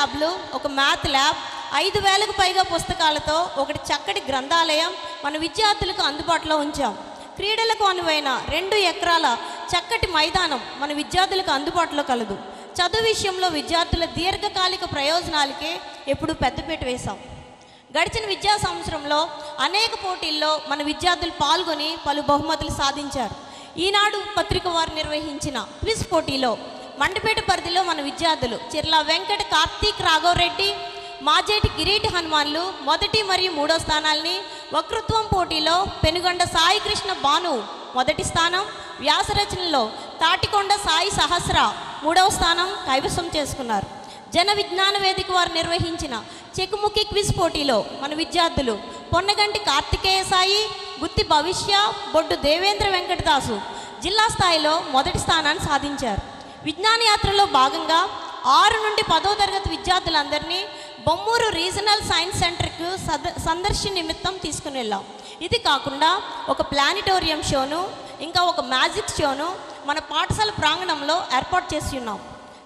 ల్యాబ్లు, ఒక math lab, 5,000కు పైగా పుస్తకాలతో ఒకటి చక్కటి గ్రంథాలయం మన విద్యార్థులకు అందుబాటులో ఉంచాం. క్రీడలకు అనువైన 2 ఎకరాల చక్కటి మైదానం మన విద్యార్థులకు అందుబాటులో కలదు. చదువు విషయంలో విద్యార్థుల దీర్ఘకాలిక ప్రయోజనాలకే ఎప్పుడు పెద్దపీట వేశాం. గడిచిన విద్యా సంవత్సరంలో అనేక పోటీల్లో మన విద్యార్థులు పాల్గొని పలు బహుమతులు సాధించారు. ఈనాడు పత్రిక వారు నిర్వహించిన క్విజ్ పోటీలో మండపేట పరిధిలో మన విద్యార్థులు చిర్లా వెంకట కార్తీక్ రాఘవరెడ్డి, మాజేటి కిరీటి హనుమాన్లు మొదటి మరియు 3వ స్థానాల్ని, వక్తృత్వం పోటీలో పెనుగొండ సాయి కృష్ణ భాను మొదటి స్థానం, వ్యాసరచనలో తాటికొండ సాయి సహస్ర 3వ స్థానం కైవసం చేసుకున్నారు. జన విజ్ఞాన వేదిక వారు నిర్వహించిన చెకుముకి క్విజ్ పోటీలో మన విద్యార్థులు పొన్నగంటి కార్తికేయ సాయి, గుత్తి భవిష్య, బొడ్డు దేవేంద్ర వెంకటదాసు జిల్లా స్థాయిలో మొదటి స్థానాన్ని సాధించారు. విజ్ఞాన యాత్రలో భాగంగా 6 నుండి 10వ తరగతి విద్యార్థులందరినీ బొమ్మూరు రీజనల్ సైన్స్ సెంటర్కు సందర్శన నిమిత్తం తీసుకుని వెళ్ళాం. ఇది కాకుండా ఒక ప్లానిటోరియం షోను, ఇంకా ఒక మ్యాజిక్ షోను మన పాఠశాల ప్రాంగణంలో ఏర్పాటు చేసి ఉన్నాం.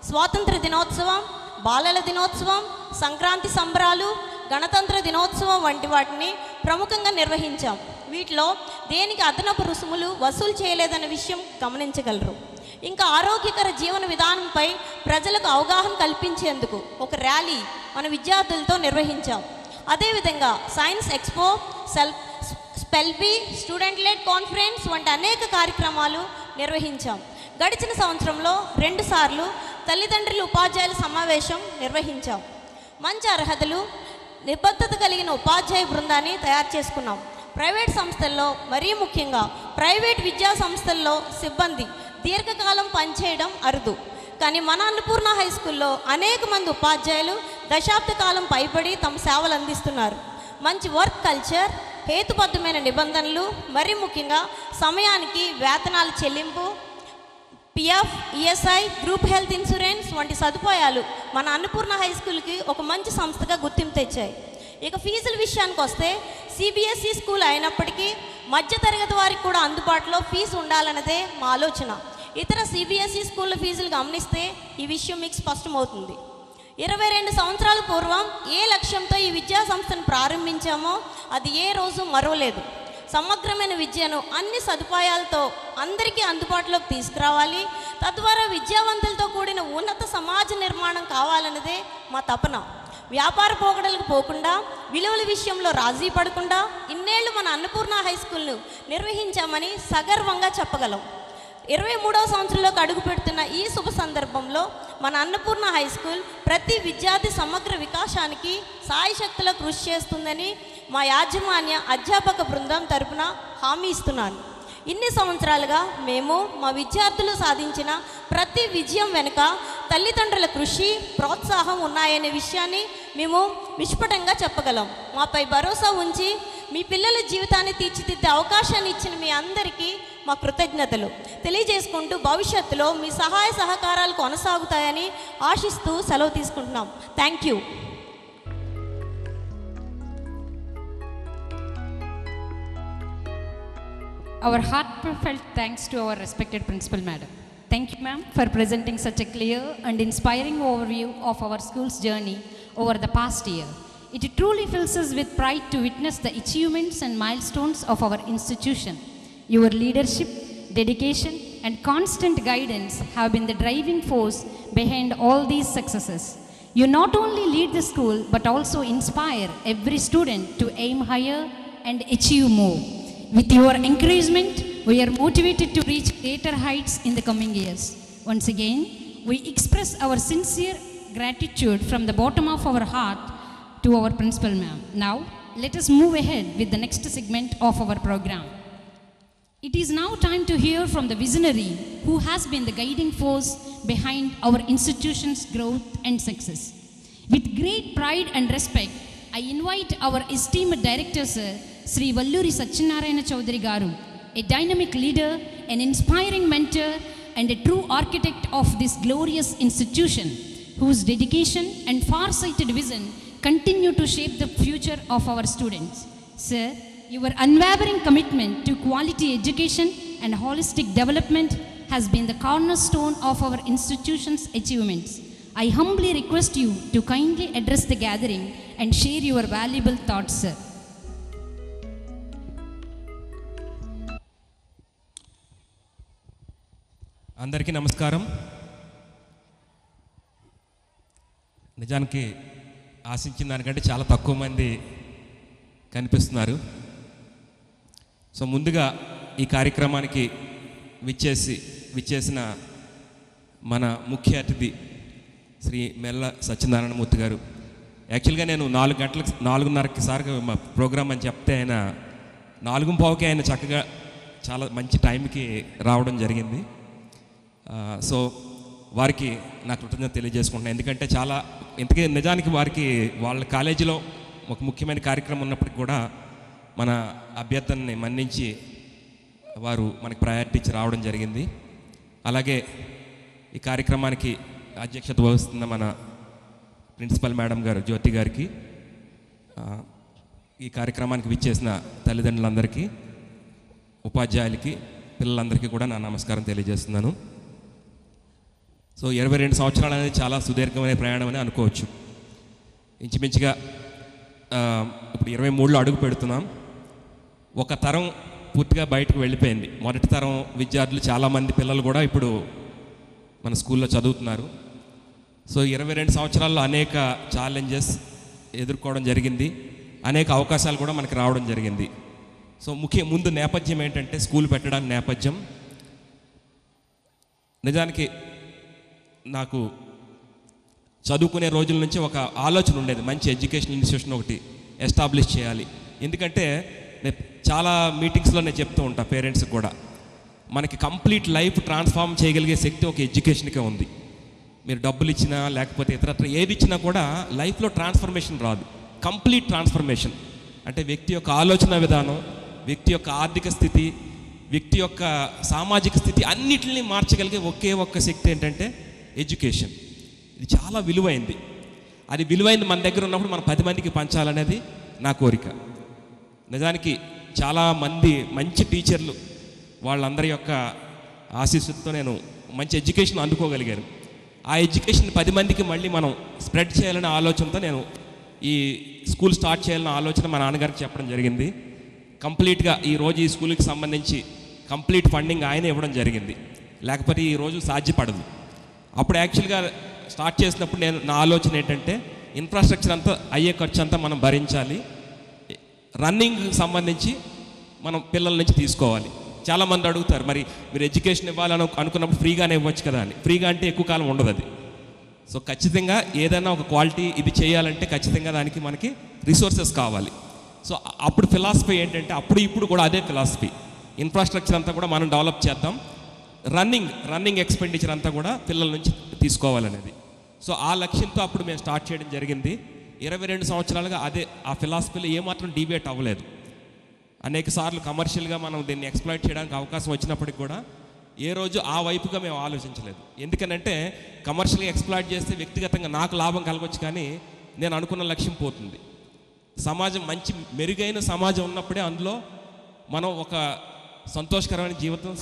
స్వాతంత్ర దినోత్సవం, బాలల దినోత్సవం, సంక్రాంతి సంబరాలు, గణతంత్ర దినోత్సవం వంటి వాటిని ప్రముఖంగా నిర్వహించాం. వీటిలో దేనికి అదనపు రుసుములు వసూలు చేయలేదన్న విషయం గమనించగలరు. ఇంకా ఆరోగ్యకర జీవన విధానంపై ప్రజలకు అవగాహన కల్పించేందుకు ఒక ర్యాలీ మన విద్యార్థులతో నిర్వహించాం. అదేవిధంగా science expo, spell bee, student led conference వంటి అనేక కార్యక్రమాలు నిర్వహించాం. గడిచిన సంవత్సరంలో 2 సార్లు తల్లిదండ్రుల ఉపాధ్యాయుల సమావేశం నిర్వహించాం. మంచి అర్హతలు, నిబద్ధత కలిగిన ఉపాధ్యాయ బృందాన్ని తయారు చేసుకున్నాం. ప్రైవేట్ సంస్థల్లో, మరీ ముఖ్యంగా ప్రైవేట్ విద్యా సంస్థల్లో సిబ్బంది దీర్ఘకాలం పనిచేయడం అరుదు. కానీ మన అన్నపూర్ణ హై స్కూల్లో అనేక మంది ఉపాధ్యాయులు దశాబ్ద కాలం పైబడి తమ సేవలు అందిస్తున్నారు. మంచి వర్క్ కల్చర్, హేతుబద్ధమైన నిబంధనలు, మరీ ముఖ్యంగా సమయానికి వేతనాల చెల్లింపు, PF, ESI, group health insurance వంటి సదుపాయాలు మన అన్నపూర్ణ హై స్కూల్కి ఒక మంచి సంస్థగా గుర్తింపు తెచ్చాయి. ఇక ఫీజుల విషయానికి వస్తే సిబిఎస్ఈ స్కూల్ అయినప్పటికీ మధ్యతరగతి వారికి కూడా అందుబాటులో ఫీజు ఉండాలన్నదే మా ఆలోచన. ఇతర సిబిఎస్ఈ స్కూళ్ళ ఫీజులు గమనిస్తే ఈ విషయం మీకు స్పష్టమవుతుంది. 22 సంవత్సరాల పూర్వం ఏ లక్ష్యంతో ఈ విద్యా సంస్థను ప్రారంభించామో అది ఏ రోజు మరవలేదు. సమగ్రమైన విద్యను అన్ని సదుపాయాలతో అందరికీ అందుబాటులోకి తీసుకురావాలి, తద్వారా విద్యావంతులతో కూడిన ఉన్నత సమాజ నిర్మాణం కావాలన్నదే మా తపన. వ్యాపార పోకడలకు పోకుండా, విలువల విషయంలో రాజీ పడకుండా ఇన్నేళ్లు మన అన్నపూర్ణ హై స్కూల్ను నిర్వహించామని సగర్వంగా చెప్పగలం. 23వ సంవత్సరంలోకి అడుగు పెడుతున్న ఈ శుభ సందర్భంలో మన అన్నపూర్ణ హై స్కూల్ ప్రతి విద్యార్థి సమగ్ర వికాసానికి సాయశక్తిలో కృషి చేస్తుందని మా యాజమాన్య అధ్యాపక బృందం తరపున హామీ ఇస్తున్నాను. ఇన్ని సంవత్సరాలుగా మేము మా విద్యార్థులు సాధించిన ప్రతి విజయం వెనుక తల్లిదండ్రుల కృషి, ప్రోత్సాహం ఉన్నాయనే విషయాన్ని మేము విస్ఫుటంగా చెప్పగలం. మాపై భరోసా ఉంచి మీ పిల్లల జీవితాన్ని తీర్చిదిద్దే అవకాశాన్ని ఇచ్చిన మీ అందరికీ మా కృతజ్ఞతలు తెలియజేసుకుంటూ భవిష్యత్తులో మీ సహాయ సహకారాలు కొనసాగుతాయని ఆశిస్తూ సెలవు తీసుకుంటున్నాం. Thank you. Our heartfelt thanks to our respected principal madam. Thank you ma'am for presenting such a clear and inspiring overview of our school's journey over the past year. It truly fills us with pride to witness the achievements and milestones of our institution. Your leadership, dedication and constant guidance have been the driving force behind all these successes. You not only lead the school but also inspire every student to aim higher and achieve more. With your encouragement, we are motivated to reach greater heights in the coming years. Once again, we express our sincere gratitude from the bottom of our heart to our principal ma'am. Now, let us move ahead with the next segment of our program. It is now time to hear from the visionary who has been the guiding force behind our institution's growth and success. With great pride and respect, I invite our esteemed director, Sir, Sri Valluri Satyanarayana Chaudhary Garu, a dynamic leader, an inspiring mentor, and a true architect of this glorious institution, whose dedication and far-sighted vision continue to shape the future of our students. Sir, your unwavering commitment to quality education and holistic development has been the cornerstone of our institution's achievements. I humbly request you to kindly address the gathering and share your valuable thoughts, sir. అందరికీ నమస్కారం. నిజానికి ఆశించిన దానికంటే చాలా తక్కువ మంది కనిపిస్తున్నారు. So ముందుగా ఈ కార్యక్రమానికి విచ్చేసిన మన ముఖ్య అతిథి శ్రీ మెల్ల సత్యనారాయణమూర్తి గారు. యాక్చువల్గా నేను 4:30కి సార్గా మా ప్రోగ్రామ్ అని చెప్తే ఆయన 4:15కి ఆయన చక్కగా చాలా మంచి టైంకి రావడం జరిగింది. సో వారికి నా కృతజ్ఞత తెలియజేసుకుంటున్నాను. ఎందుకంటే నిజానికి వారికి వాళ్ళ కాలేజీలో ఒక ముఖ్యమైన కార్యక్రమం ఉన్నప్పటికీ కూడా మన అభ్యర్థనని మన్నించి వారు మనకి ప్రయారిటీ ఇచ్చి రావడం జరిగింది. అలాగే ఈ కార్యక్రమానికి అధ్యక్షత వహిస్తున్న మన ప్రిన్సిపల్ మేడం గారు జ్యోతి గారికి, ఈ కార్యక్రమానికి విచ్చేసిన తల్లిదండ్రులందరికీ, ఉపాధ్యాయులకి, పిల్లలందరికీ కూడా నా నమస్కారం తెలియజేస్తున్నాను. సో 22 సంవత్సరాలు అనేది చాలా సుదీర్ఘమైన ప్రయాణం అని అనుకోవచ్చు. ఇంచుమించుగా ఇప్పుడు 23లో అడుగు పెడుతున్నాం. ఒక తరం పూర్తిగా బయటకు వెళ్ళిపోయింది. మొదటి తరం విద్యార్థులు చాలామంది పిల్లలు కూడా ఇప్పుడు మన స్కూల్లో చదువుతున్నారు. సో 22 సంవత్సరాల్లో అనేక ఛాలెంజెస్ ఎదుర్కోవడం జరిగింది, అనేక అవకాశాలు కూడా మనకి రావడం జరిగింది. సో ముందు నేపథ్యం ఏంటంటే స్కూల్ పెట్టడానికి నేపథ్యం. నిజానికి నాకు చదువుకునే రోజుల నుంచి ఒక ఆలోచన ఉండేది, మంచి ఎడ్యుకేషన్ ఇన్స్టిట్యూషన్ ఒకటి ఎస్టాబ్లిష్ చేయాలి. ఎందుకంటే చాలా మీటింగ్స్లో నేను చెప్తూ ఉంటా పేరెంట్స్కి కూడా, మనకి కంప్లీట్ లైఫ్ ట్రాన్స్ఫార్మ్ చేయగలిగే శక్తి ఒక ఎడ్యుకేషన్కే ఉంది. మీరు డబ్బులు ఇచ్చినా లేకపోతే ఇతరత్ర ఏది ఇచ్చినా కూడా లైఫ్లో ట్రాన్స్ఫర్మేషన్ రాదు. కంప్లీట్ ట్రాన్స్ఫర్మేషన్ అంటే వ్యక్తి యొక్క ఆలోచన విధానం, వ్యక్తి యొక్క ఆర్థిక స్థితి, వ్యక్తి యొక్క సామాజిక స్థితి అన్నిటిని మార్చగలిగే ఒకే ఒక్క శక్తి ఏంటంటే ఎడ్యుకేషన్. ఇది చాలా విలువైంది. అది విలువైంది మన దగ్గర ఉన్నప్పుడు మనం 10 మందికి పంచాలనేది నా కోరిక. నిజానికి చాలామంది మంచి టీచర్లు వాళ్ళందరి యొక్క ఆశీస్సులతో నేను మంచి ఎడ్యుకేషన్ అందుకోగలిగాను. ఆ ఎడ్యుకేషన్ 10 మందికి మళ్ళీ మనం స్ప్రెడ్ చేయాలనే ఆలోచనతో నేను ఈ స్కూల్ స్టార్ట్ చేయాలనే ఆలోచన మా నాన్నగారికి చెప్పడం జరిగింది. కంప్లీట్గా ఈరోజు ఈ స్కూల్కి సంబంధించి కంప్లీట్ ఫండింగ్ ఆయన ఇవ్వడం జరిగింది. లేకపోతే ఈరోజు సాధ్యపడదు. అప్పుడు యాక్చువల్గా స్టార్ట్ చేసినప్పుడు నా ఆలోచన ఏంటంటే ఇన్ఫ్రాస్ట్రక్చర్ అంతా అయ్యే ఖర్చు అంతా మనం భరించాలి, రన్నింగ్ సంబంధించి మనం పిల్లల నుంచి తీసుకోవాలి. చాలామంది అడుగుతారు, మరి మీరు ఎడ్యుకేషన్ ఇవ్వాలని అనుకున్నప్పుడు ఫ్రీగానే ఇవ్వచ్చు కదా అని. ఫ్రీగా అంటే ఎక్కువ కాలం ఉండదు అది. సో ఖచ్చితంగా ఏదైనా ఒక క్వాలిటీ ఇది చేయాలంటే ఖచ్చితంగా దానికి మనకి రిసోర్సెస్ కావాలి. సో అప్పుడు ఫిలాసఫీ ఏంటంటే ఇప్పుడు కూడా అదే ఫిలాసఫీ. ఇన్ఫ్రాస్ట్రక్చర్ అంతా కూడా మనం డెవలప్ చేద్దాం, రన్నింగ్ ఎక్స్పెండిచర్ అంతా కూడా పిల్లల నుంచి తీసుకోవాలనేది. సో ఆ లక్ష్యంతో అప్పుడు మేము స్టార్ట్ చేయడం జరిగింది. 22 సంవత్సరాలుగా ఆ ఫిలాసఫీలో ఏమాత్రం డిబేట్ అవ్వలేదు. అనేక సార్లు కమర్షియల్గా మనం దీన్ని ఎక్స్ప్లాయిట్ చేయడానికి అవకాశం వచ్చినప్పటికి కూడా ఏ రోజు ఆ వైపుగా మేము ఆలోచించలేదు. ఎందుకనంటే కమర్షియల్గా ఎక్స్ప్లాయిట్ చేస్తే వ్యక్తిగతంగా నాకు లాభం కలగవచ్చు, కానీ నేను అనుకున్న లక్ష్యం పోతుంది. సమాజం మంచి మెరుగైన సమాజం ఉన్నప్పుడే అందులో మనం ఒక సంతోషకరమైన జీవితం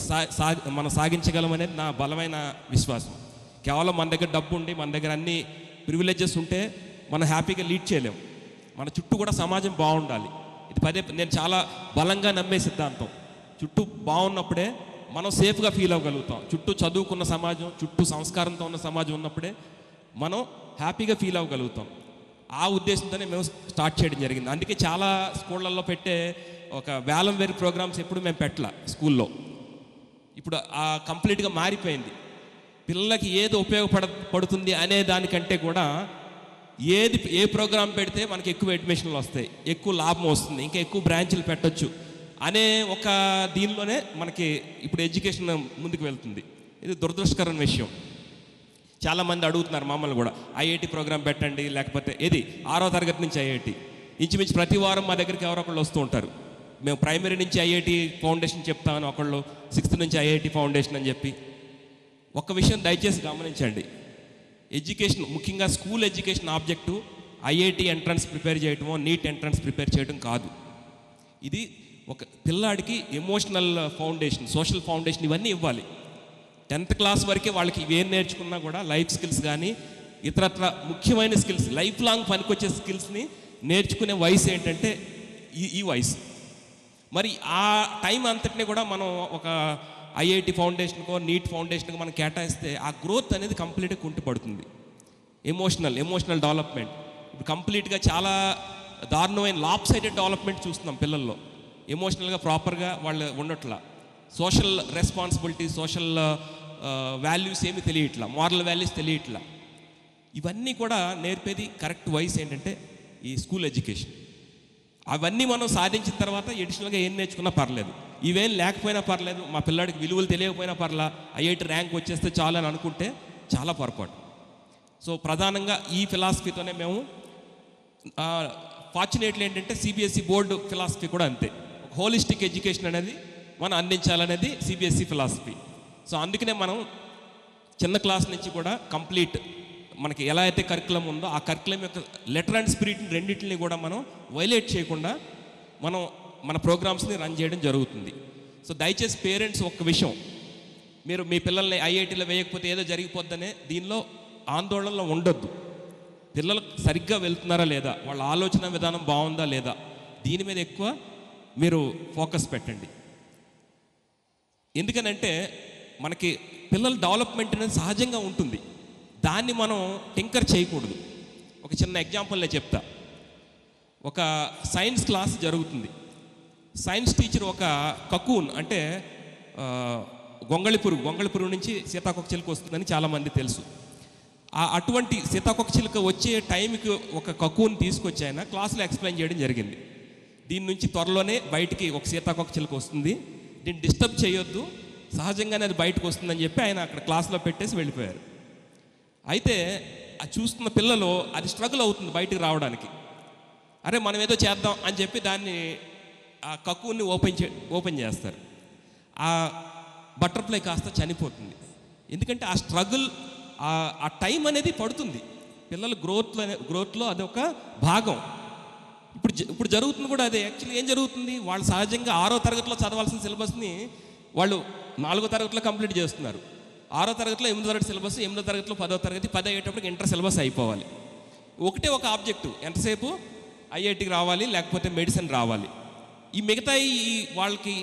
మనం సాగించగలమనేది నా బలమైన విశ్వాసం. కేవలం మన దగ్గర డబ్బు ఉండి మన దగ్గర అన్ని ప్రివిలేజెస్ ఉంటే మనం హ్యాపీగా లీడ్ చేయలేము. మన చుట్టూ కూడా సమాజం బాగుండాలి. ఇది నేను చాలా బలంగా నమ్మే సిద్ధాంతం. చుట్టూ బాగున్నప్పుడే మనం సేఫ్గా ఫీల్ అవ్వగలుగుతాం. చుట్టూ చదువుకున్న సమాజం, చుట్టూ సంస్కారంతో ఉన్న సమాజం ఉన్నప్పుడే మనం హ్యాపీగా ఫీల్ అవ్వగలుగుతాం. ఆ ఉద్దేశంతోనే మేము స్టార్ట్ చేయడం జరిగింది. అందుకే చాలా స్కూళ్ళల్లో పెట్టే ఒక వేలం వేరు ప్రోగ్రామ్స్ ఎప్పుడు మేము పెట్టాల స్కూల్లో. ఇప్పుడు కంప్లీట్గా మారిపోయింది. పిల్లలకి ఏది ఉపయోగపడుతుంది అనే దానికంటే కూడా ఏ ప్రోగ్రాం పెడితే మనకి ఎక్కువ అడ్మిషన్లు వస్తాయి, ఎక్కువ లాభం వస్తుంది, ఇంకా ఎక్కువ బ్రాంచ్లు పెట్టొచ్చు అనే ఒక దీనిలోనే మనకి ఇప్పుడు ఎడ్యుకేషన్ ముందుకు వెళ్తుంది. ఇది దురదృష్టకరమైన విషయం. చాలామంది అడుగుతున్నారు మమ్మల్ని కూడా, ఐఐటి ప్రోగ్రాం పెట్టండి, లేకపోతే ఏది 6వ తరగతి నుంచి ఐఐటి. ఇంచుమించు ప్రతి వారం మా దగ్గరికి ఎవరో ఒకళ్ళు వస్తూ ఉంటారు. మేము ప్రైమరీ నుంచి ఐఐటి ఫౌండేషన్ చెప్తామని, ఒకళ్ళు 6th నుంచి ఐఐటి ఫౌండేషన్ అని చెప్పి. ఒక్క విషయం దయచేసి గమనించండి, ఎడ్యుకేషన్ ముఖ్యంగా school education object IIT entrance prepare చేయటమో నీట్ ఎంట్రన్స్ ప్రిపేర్ చేయడం కాదు. ఇది ఒక పిల్లాడికి ఎమోషనల్ ఫౌండేషన్, సోషల్ ఫౌండేషన్ ఇవన్నీ ఇవ్వాలి. 10th క్లాస్ వరకే వాళ్ళకి ఇవేం నేర్చుకున్నా కూడా లైఫ్ స్కిల్స్ కానీ ఇతరత్ర ముఖ్యమైన స్కిల్స్, లైఫ్ లాంగ్ పనికొచ్చే స్కిల్స్ని నేర్చుకునే వయసు ఏంటంటే ఈ వయసు. మరి ఆ టైం అంతటిని కూడా మనం ఒక ఐఐటి ఫౌండేషన్కో నీట్ ఫౌండేషన్కో మనం కేటాయిస్తే ఆ గ్రోత్ అనేది కంప్లీట్గా కుంటుపడుతుంది. ఎమోషనల్ డెవలప్మెంట్ ఇప్పుడు కంప్లీట్గా చాలా దారుణమైన లాప్సైడెడ్ డెవలప్మెంట్ చూస్తున్నాం పిల్లల్లో. ఎమోషనల్గా ప్రాపర్గా వాళ్ళు ఉండట్లా, సోషల్ రెస్పాన్సిబిలిటీ, సోషల్ వాల్యూస్ ఏమి తెలియట్లా, మారల్ వాల్యూస్ తెలియట్లా. ఇవన్నీ కూడా నేర్పేది కరెక్ట్ వయసు ఏంటంటే ఈ స్కూల్ ఎడ్యుకేషన్. అవన్నీ మనం సాధించిన తర్వాత ఎడిషనల్గా ఏం నేర్చుకున్నా పర్లేదు, ఇవేం లేకపోయినా పర్లేదు, మా పిల్లాడికి విలువలు తెలియకపోయినా పర్లా, ఐఐటి ర్యాంక్ వచ్చేస్తే చాలు అని అనుకుంటే చాలా పొరపాటు. సో ప్రధానంగా ఈ ఫిలాసఫీతోనే మేము ఫార్చునేట్లీ ఏంటంటే సిబిఎస్ఈ బోర్డు ఫిలాసఫీ కూడా అంతే, హోలిస్టిక్ ఎడ్యుకేషన్ అనేది మనం అందించాలనేది సిబిఎస్ఈ ఫిలాసఫీ. సో అందుకనే మనం చిన్న క్లాస్ నుంచి కూడా కంప్లీట్ మనకి ఎలా అయితే కరికులం ఉందో ఆ కరికులం యొక్క లెటర్ అండ్ స్పిరిట్ని రెండింటిని కూడా మనం వైలేట్ చేయకుండా మనం మన ప్రోగ్రామ్స్ని రన్ చేయడం జరుగుతుంది. సో దయచేసి పేరెంట్స్ ఒక్క విషయం, మీరు మీ పిల్లల్ని ఐఐటీలో వేయకపోతే ఏదో జరిగిపోద్దనే దీనిలో ఆందోళనలో ఉండొద్దు. పిల్లలు సరిగ్గా వెళ్తున్నారా లేదా, వాళ్ళ ఆలోచన విధానం బాగుందా లేదా, దీని మీద ఎక్కువ మీరు ఫోకస్ పెట్టండి. ఎందుకనంటే మనకి పిల్లల డెవలప్మెంట్ అనేది సహజంగా ఉంటుంది, దాన్ని మనం టింకర్ చేయకూడదు. ఒక చిన్న ఎగ్జాంపుల్ నేను చెప్తా. ఒక సైన్స్ క్లాస్ జరుగుతుంది. సైన్స్ టీచర్ ఒక కకూన్ అంటే గొంగళి పురుగు నుంచి సీతాకోక చిలుక వస్తుందని చాలామంది తెలుసు. అటువంటి సీతాకోక చిలుక వచ్చే టైంకి ఒక కకూన్ తీసుకొచ్చి ఆయన క్లాస్లో ఎక్స్ప్లెయిన్ చేయడం జరిగింది. దీని నుంచి త్వరలోనే బయటికి ఒక సీతాకోక చిలుక వస్తుంది, దీన్ని డిస్టర్బ్ చేయొద్దు, సహజంగానే అది బయటకు వస్తుందని చెప్పి ఆయన అక్కడ క్లాస్లో పెట్టేసి వెళ్ళిపోయారు. అయితే అది చూస్తున్న పిల్లలు అది స్ట్రగుల్ అవుతుంది బయటికి రావడానికి. అరే మనం ఏదో చేద్దాం అని చెప్పి దాన్ని ఆ కక్కుని ఓపెన్ చేస్తారు. ఆ బటర్ఫ్లై కాస్త చనిపోతుంది. ఎందుకంటే ఆ స్ట్రగుల్, ఆ టైం అనేది పడుతుంది. పిల్లల గ్రోత్లో అదొక భాగం. ఇప్పుడు జరుగుతుంది కూడా అదే. యాక్చువల్లీ ఏం జరుగుతుంది, వాళ్ళు సహజంగా 6వ తరగతిలో చదవాల్సిన సిలబస్ని వాళ్ళు 4వ తరగతిలో కంప్లీట్ చేస్తున్నారు. 6వ తరగతిలో 8వ తరగతి సిలబస్, 8వ తరగతిలో 10వ తరగతి, 10 అయ్యేటప్పటికి ఇంటర్ సిలబస్ అయిపోవాలి. ఒకటే ఒక ఆబ్జెక్టివ్, ఎంతసేపు ఐఐటికి రావాలి లేకపోతే మెడిసిన్ రావాలి. ఈ మిగతా వాళ్ళకి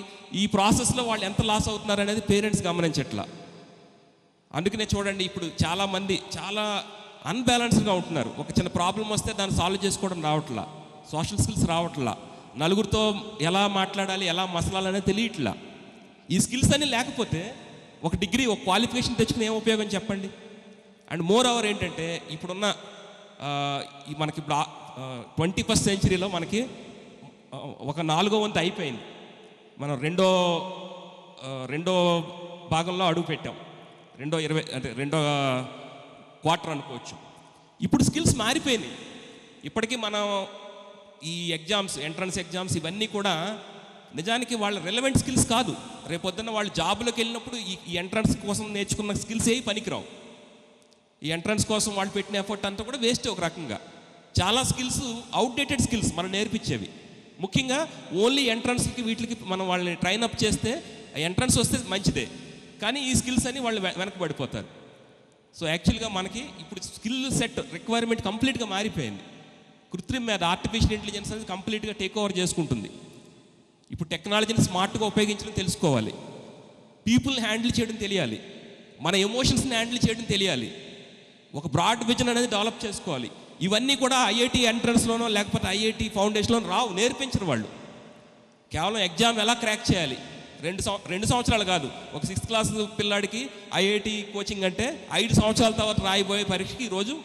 ఈ ప్రాసెస్లో వాళ్ళు ఎంత లాస్ అవుతున్నారు అనేది పేరెంట్స్ గమనించట్లా. అందుకనే చూడండి, ఇప్పుడు చాలామంది చాలా అన్బ్యాలెన్స్డ్గా ఉంటున్నారు. ఒక చిన్న ప్రాబ్లం వస్తే దాన్ని సాల్వ్ చేసుకోవడం రావట్లా, సోషల్ స్కిల్స్ రావట్లా, నలుగురితో ఎలా మాట్లాడాలి, ఎలా మసలాలనేది తెలియట్లా. ఈ స్కిల్స్ అన్నీ లేకపోతే ఒక డిగ్రీ, ఒక క్వాలిఫికేషన్ తెచ్చుకుని ఏం ఉపయోగం చెప్పండి. అండ్ మోర్ ఓవర్ ఏంటంటే ఇప్పుడున్న మనకి ఇప్పుడు 21st సెంచరీలో మనకి ఒక 4వ వంతు అయిపోయింది. మనం రెండో భాగంలో అడుగు పెట్టాం, రెండో క్వార్టర్ అనుకోవచ్చు. ఇప్పుడు స్కిల్స్ మారిపోయినాయి. ఇప్పటికీ మనం ఈ ఎగ్జామ్స్, ఎంట్రన్స్ ఎగ్జామ్స్ ఇవన్నీ కూడా నిజానికి వాళ్ళ రిలవెంట్ స్కిల్స్ కాదు. రేపొద్దున్న వాళ్ళు జాబులోకి వెళ్ళినప్పుడు ఈ ఎంట్రన్స్ కోసం నేర్చుకున్న స్కిల్స్ ఏవి పనికిరావు. ఈ ఎంట్రన్స్ కోసం వాళ్ళు పెట్టిన ఎఫర్ట్ అంతా కూడా వేస్ట్. ఒక రకంగా చాలా స్కిల్స్ అవుట్డేటెడ్ స్కిల్స్ మనం నేర్పించేవి. ముఖ్యంగా ఓన్లీ ఎంట్రన్స్కి వీటికి మనం వాళ్ళని ట్రైన్ అప్ చేస్తే ఎంట్రన్స్ వస్తే మంచిదే, కానీ ఈ స్కిల్స్ అని వాళ్ళు వెనకబడిపోతారు. సో యాక్చువల్గా మనకి ఇప్పుడు స్కిల్ సెట్ రిక్వైర్మెంట్ కంప్లీట్గా మారిపోయింది. కృత్రిమ మీద ఆర్టిఫిషియల్ ఇంటెలిజెన్స్ అనేది కంప్లీట్గా టేక్ ఓవర్ చేసుకుంటుంది. ఇప్పుడు టెక్నాలజీని స్మార్ట్గా ఉపయోగించడం తెలుసుకోవాలి, పీపుల్ హ్యాండిల్ చేయడం తెలియాలి, మన ఎమోషన్స్ని హ్యాండిల్ చేయడం తెలియాలి, ఒక బ్రాడ్ విజన్ అనేది డెవలప్ చేసుకోవాలి. ఇవన్నీ కూడా ఐఐటి ఎంట్రన్స్లోనో లేకపోతే ఐఐటి ఫౌండేషన్లోనో రావు, నేర్పించరు వాళ్ళు. కేవలం ఎగ్జామ్ ఎలా క్రాక్ చేయాలి, 2 సంవత్సరాలు కాదు, ఒక 6th క్లాస్ పిల్లాడికి ఐఐటి కోచింగ్ అంటే 5 సంవత్సరాల తర్వాత రాయిపోయే పరీక్షకి ఈరోజు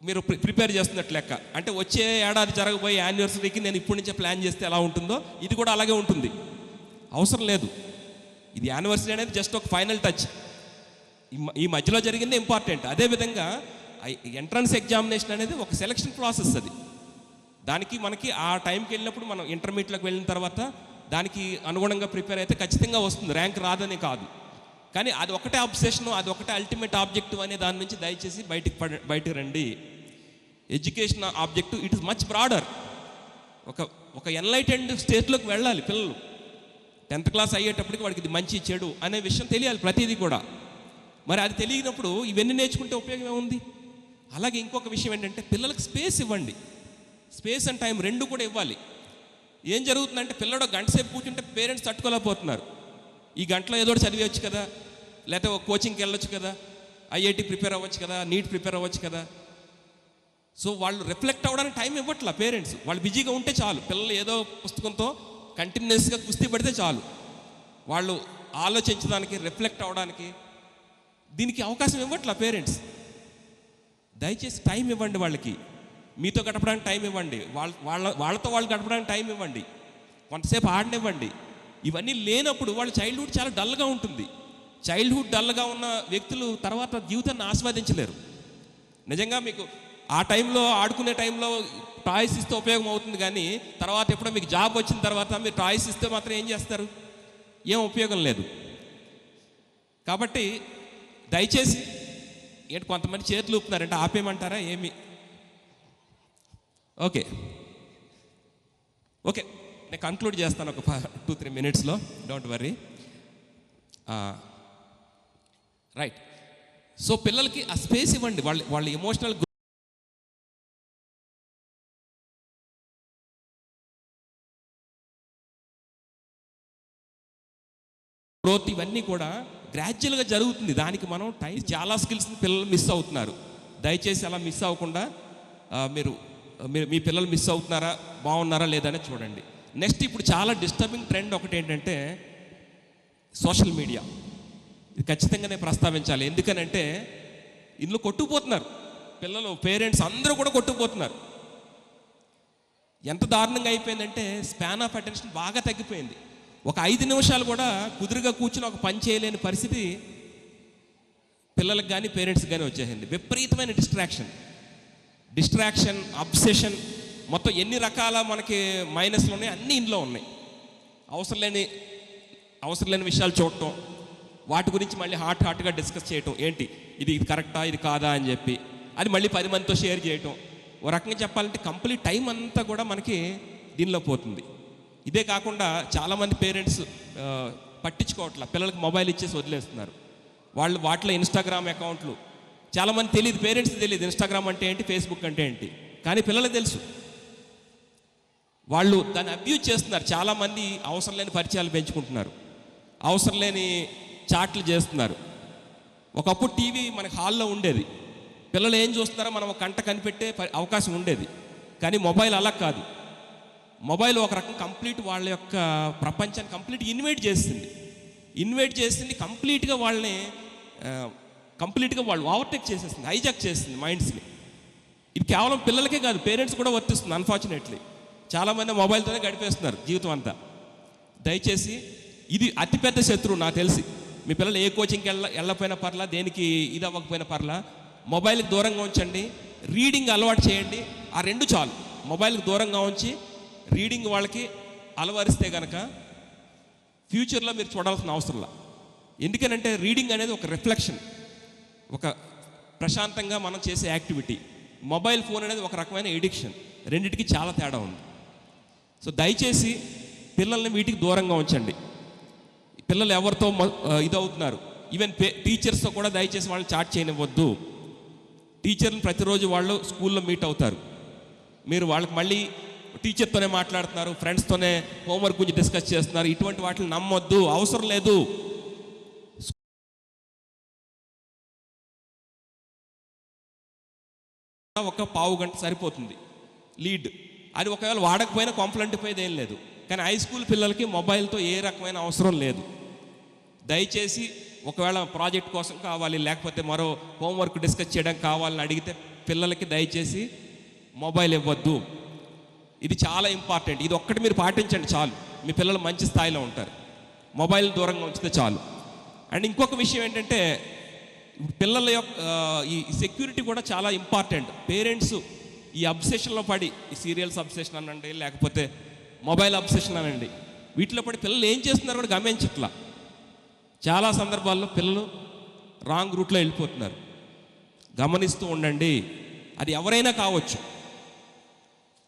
మీరు ప్రిపేర్ చేస్తున్నట్టు లెక్క. అంటే వచ్చే ఏడాది జరగబోయే యానివర్సరీకి నేను ఇప్పటి నుంచే ప్లాన్ చేస్తే ఎలా ఉంటుందో ఇది కూడా అలాగే ఉంటుంది. అవసరం లేదు, ఇది యానివర్సరీ అనేది జస్ట్ ఒక ఫైనల్ టచ్. ఈ మధ్యలో జరిగింది ఇంపార్టెంట్. అదేవిధంగా ఎంట్రన్స్ ఎగ్జామినేషన్ అనేది ఒక సెలక్షన్ ప్రాసెస్. అది దానికి మనకి ఆ టైంకి వెళ్ళినప్పుడు మనం ఇంటర్మీడియట్లోకి వెళ్ళిన తర్వాత దానికి అనుగుణంగా ప్రిపేర్ అయితే ఖచ్చితంగా వస్తుంది, ర్యాంక్ రాదని కాదు. కానీ అది ఒకటే అబ్సెషన్, అది ఒకటే అల్టిమేట్ ఆబ్జెక్టివ్ అనే దాని నుంచి దయచేసి బయటికి రండి. Education objective it is much broader. ఒక ఎన్లైటెండ్ స్టేట్లోకి వెళ్ళాలి పిల్లలు. 10th క్లాస్ అయ్యేటప్పటికి వాడికి ఇది మంచి చెడు అనే విషయం తెలియాలి ప్రతిదీ కూడా. మరి అది తెలియనప్పుడు ఇవన్నీ నేర్చుకుంటే ఉపయోగం ఏముంది? అలాగే ఇంకొక విషయం ఏంటంటే పిల్లలకు స్పేస్ ఇవ్వండి. స్పేస్ అండ్ టైం రెండు కూడా ఇవ్వాలి. ఏం జరుగుతుందంటే పిల్లడు గంట సేపు కూర్చుంటే పేరెంట్స్ తట్టుకోలేకపోతున్నారు. ఈ గంటలో ఏదో ఒకటి చదివేయచ్చు కదా, లేకపోతే ఒక కోచింగ్కి వెళ్ళొచ్చు కదా, ఐఐటి ప్రిపేర్ అవ్వచ్చు కదా, నీట్ ప్రిపేర్ అవ్వచ్చు కదా. సో వాళ్ళు రిఫ్లెక్ట్ అవ్వడానికి టైం ఇవ్వట్లా పేరెంట్స్. వాళ్ళు బిజీగా ఉంటే చాలు, పిల్లలు ఏదో పుస్తకంతో కంటిన్యూస్గా కుస్తీ పడితే చాలు. వాళ్ళు ఆలోచించడానికి, రిఫ్లెక్ట్ అవ్వడానికి దీనికి అవకాశం ఇవ్వట్లా పేరెంట్స్. దయచేసి టైం ఇవ్వండి వాళ్ళకి. మీతో గడపడానికి టైం ఇవ్వండి, వాళ్ళతో వాళ్ళు గడపడానికి టైం ఇవ్వండి, కొంతసేపు ఆడనివ్వండి. ఇవన్నీ లేనప్పుడు వాళ్ళ చైల్డ్హుడ్ చాలా డల్గా ఉంటుంది. చైల్డ్హుడ్ డల్గా ఉన్న వ్యక్తులు తర్వాత జీవితాన్ని ఆస్వాదించలేరు. నిజంగా మీకు ఆ టైంలో ఆడుకునే టైంలో టాయ్స్ ఇస్తే ఉపయోగం అవుతుంది, కానీ తర్వాత ఎప్పుడో మీకు జాబ్ వచ్చిన తర్వాత మీరు టాయ్స్ ఇస్తే మాత్రం ఏం చేస్తారు? ఏం ఉపయోగం లేదు. కాబట్టి దయచేసి ఏంటి కొంతమంది చేతులు ఊపుతున్నారంటే ఆపేయమంటారా? ఏమి ఓకే నేను కన్క్లూడ్ చేస్తాను ఒక 2-3 minutesలో, డోంట్ వర్రీ. రైట్. సో పిల్లలకి ఆ స్పేస్ ఇవ్వండి. వాళ్ళ ఎమోషనల్ గ్రోత్ ఇవన్నీ కూడా గ్రాడ్యువల్గా జరుగుతుంది. దానికి మనం టైం, చాలా స్కిల్స్ని పిల్లలు మిస్ అవుతున్నారు. దయచేసి అలా మిస్ అవ్వకుండా మీరు మీ పిల్లలు మిస్ అవుతున్నారా, బాగున్నారా లేదని చూడండి. నెక్స్ట్ ఇప్పుడు చాలా డిస్టర్బింగ్ ట్రెండ్ ఒకటి ఏంటంటే సోషల్ మీడియా. ఇది ఖచ్చితంగా నేను ప్రస్తావించాలి. ఎందుకనంటే ఇందులో కొట్టుకుపోతున్నారు పిల్లలు, పేరెంట్స్ అందరూ కూడా కొట్టుకుపోతున్నారు. ఎంత దారుణంగా అయిపోయిందంటే స్పాన్ ఆఫ్ అటెన్షన్ బాగా తగ్గిపోయింది. ఒక 5 నిమిషాలు కూడా కుదురుగా కూర్చుని ఒక పని చేయలేని పరిస్థితి పిల్లలకు కానీ పేరెంట్స్కి కానీ వచ్చేసింది. విపరీతమైన డిస్ట్రాక్షన్, అబ్సెషన్, మొత్తం ఎన్ని రకాల మనకి మైనస్లు ఉన్నాయి అన్నీ ఇందులో ఉన్నాయి. అవసరం లేని విషయాలు చూడటం, వాటి గురించి మళ్ళీ హాట్గా డిస్కస్ చేయటం, ఏంటి ఇది కరెక్టా ఇది కాదా అని చెప్పి అది మళ్ళీ 10 మందితో షేర్ చేయటం. ఓ రకంగా చెప్పాలంటే కంప్లీట్ టైం అంతా కూడా మనకి దీనిలో పోతుంది. ఇదే కాకుండా చాలామంది పేరెంట్స్ పట్టించుకోవట్లా, పిల్లలకి మొబైల్ ఇచ్చేసి వదిలేస్తున్నారు. వాళ్ళు వాటిలో ఇన్స్టాగ్రామ్ అకౌంట్లు, చాలామంది తెలియదు, పేరెంట్స్ తెలియదు ఇన్స్టాగ్రామ్ అంటే ఏంటి, ఫేస్బుక్ అంటే ఏంటి, కానీ పిల్లలకు తెలుసు. వాళ్ళు దాన్ని అబ్యూజ్ చేస్తున్నారు. చాలామంది అవసరం లేని పరిచయాలు పెంచుకుంటున్నారు, అవసరం లేని చాట్లు చేస్తున్నారు. ఒకప్పుడు టీవీ మనకి హాల్లో ఉండేది, పిల్లలు ఏం చూస్తున్నారో మనం ఒక గంట కనిపెట్టే అవకాశం ఉండేది. కానీ మొబైల్ అలా కాదు. మొబైల్ ఒక రకం కంప్లీట్ వాళ్ళ యొక్క ప్రపంచాన్ని కంప్లీట్ ఇన్వైట్ చేస్తుంది, కంప్లీట్గా వాళ్ళు ఓవర్టేక్ చేసేస్తుంది, హైజాక్ చేస్తుంది మైండ్స్ని. ఇది కేవలం పిల్లలకే కాదు, పేరెంట్స్ కూడా వర్తిస్తుంది. అన్ఫార్చునేట్లీ చాలామంది మొబైల్తోనే గడిపేస్తున్నారు జీవితం అంతా. దయచేసి ఇది అతిపెద్ద శత్రువు నాకు తెలిసి. మీ పిల్లలు ఏ కోచింగ్కి వెళ్ళకపోయినా పర్లా, దేనికి ఇది అవ్వకపోయినా పర్లా, మొబైల్కి దూరంగా ఉంచండి, రీడింగ్ అలవాటు చేయండి. ఆ 2 చాలు. మొబైల్కి దూరంగా ఉంచి రీడింగ్ వాళ్ళకి అలవరిస్తే కనుక ఫ్యూచర్లో మీరు చూడాల్సిన అవసరంలా. ఎందుకనంటే రీడింగ్ అనేది ఒక రిఫ్లెక్షన్, ఒక ప్రశాంతంగా మనం చేసే యాక్టివిటీ. మొబైల్ ఫోన్ అనేది ఒక రకమైన ఎడిక్షన్. రెండింటికి చాలా తేడా ఉంది. సో దయచేసి పిల్లల్ని వీటికి దూరంగా ఉంచండి. పిల్లలు ఎవరితో ఇదవుతున్నారు, ఈవెన్ టీచర్స్తో కూడా దయచేసి వాళ్ళు చాట్ చేయనివ్వద్దు. టీచర్ని ప్రతిరోజు వాళ్ళు స్కూల్లో మీట్ అవుతారు, మీరు వాళ్ళకి మళ్ళీ టీచర్తోనే మాట్లాడుతున్నారు, ఫ్రెండ్స్తోనే హోంవర్క్ గురించి డిస్కస్ చేస్తున్నారు. ఇటువంటి వాటిని నమ్మొద్దు, అవసరం లేదు. ఒక పావు గంట సరిపోతుంది లీడ్. అది ఒకవేళ వాడకపోయినా కంప్లైంట్ ఏం లేదు. కానీ హై స్కూల్ పిల్లలకి మొబైల్తో ఏ రకమైన అవసరం లేదు. దయచేసి ఒకవేళ ప్రాజెక్ట్ కోసం కావాలి, లేకపోతే మరో హోంవర్క్ డిస్కస్ చేయడానికి కావాలని అడిగితే పిల్లలకి దయచేసి మొబైల్ ఇవ్వద్దు. ఇది చాలా ఇంపార్టెంట్. ఇది ఒక్కటి మీరు పాటించండి చాలు, మీ పిల్లలు మంచి స్థాయిలో ఉంటారు. మొబైల్ దూరంగా ఉంచితే చాలు. అండ్ ఇంకొక విషయం ఏంటంటే పిల్లల యొక్క ఈ సెక్యూరిటీ కూడా చాలా ఇంపార్టెంట్. పేరెంట్స్ ఈ అబ్సెషన్లో పడి, ఈ సీరియల్స్ అబ్సెషన్ అనండి, లేకపోతే మొబైల్ అబ్సెషన్ అనండి, వీటిలో పడి పిల్లలు ఏం చేస్తున్నారో కూడా గమనించట్లా. చాలా సందర్భాల్లో పిల్లలు రాంగ్ రూట్లో వెళ్ళిపోతున్నారు. గమనిస్తూ ఉండండి. అది ఎవరైనా కావచ్చు,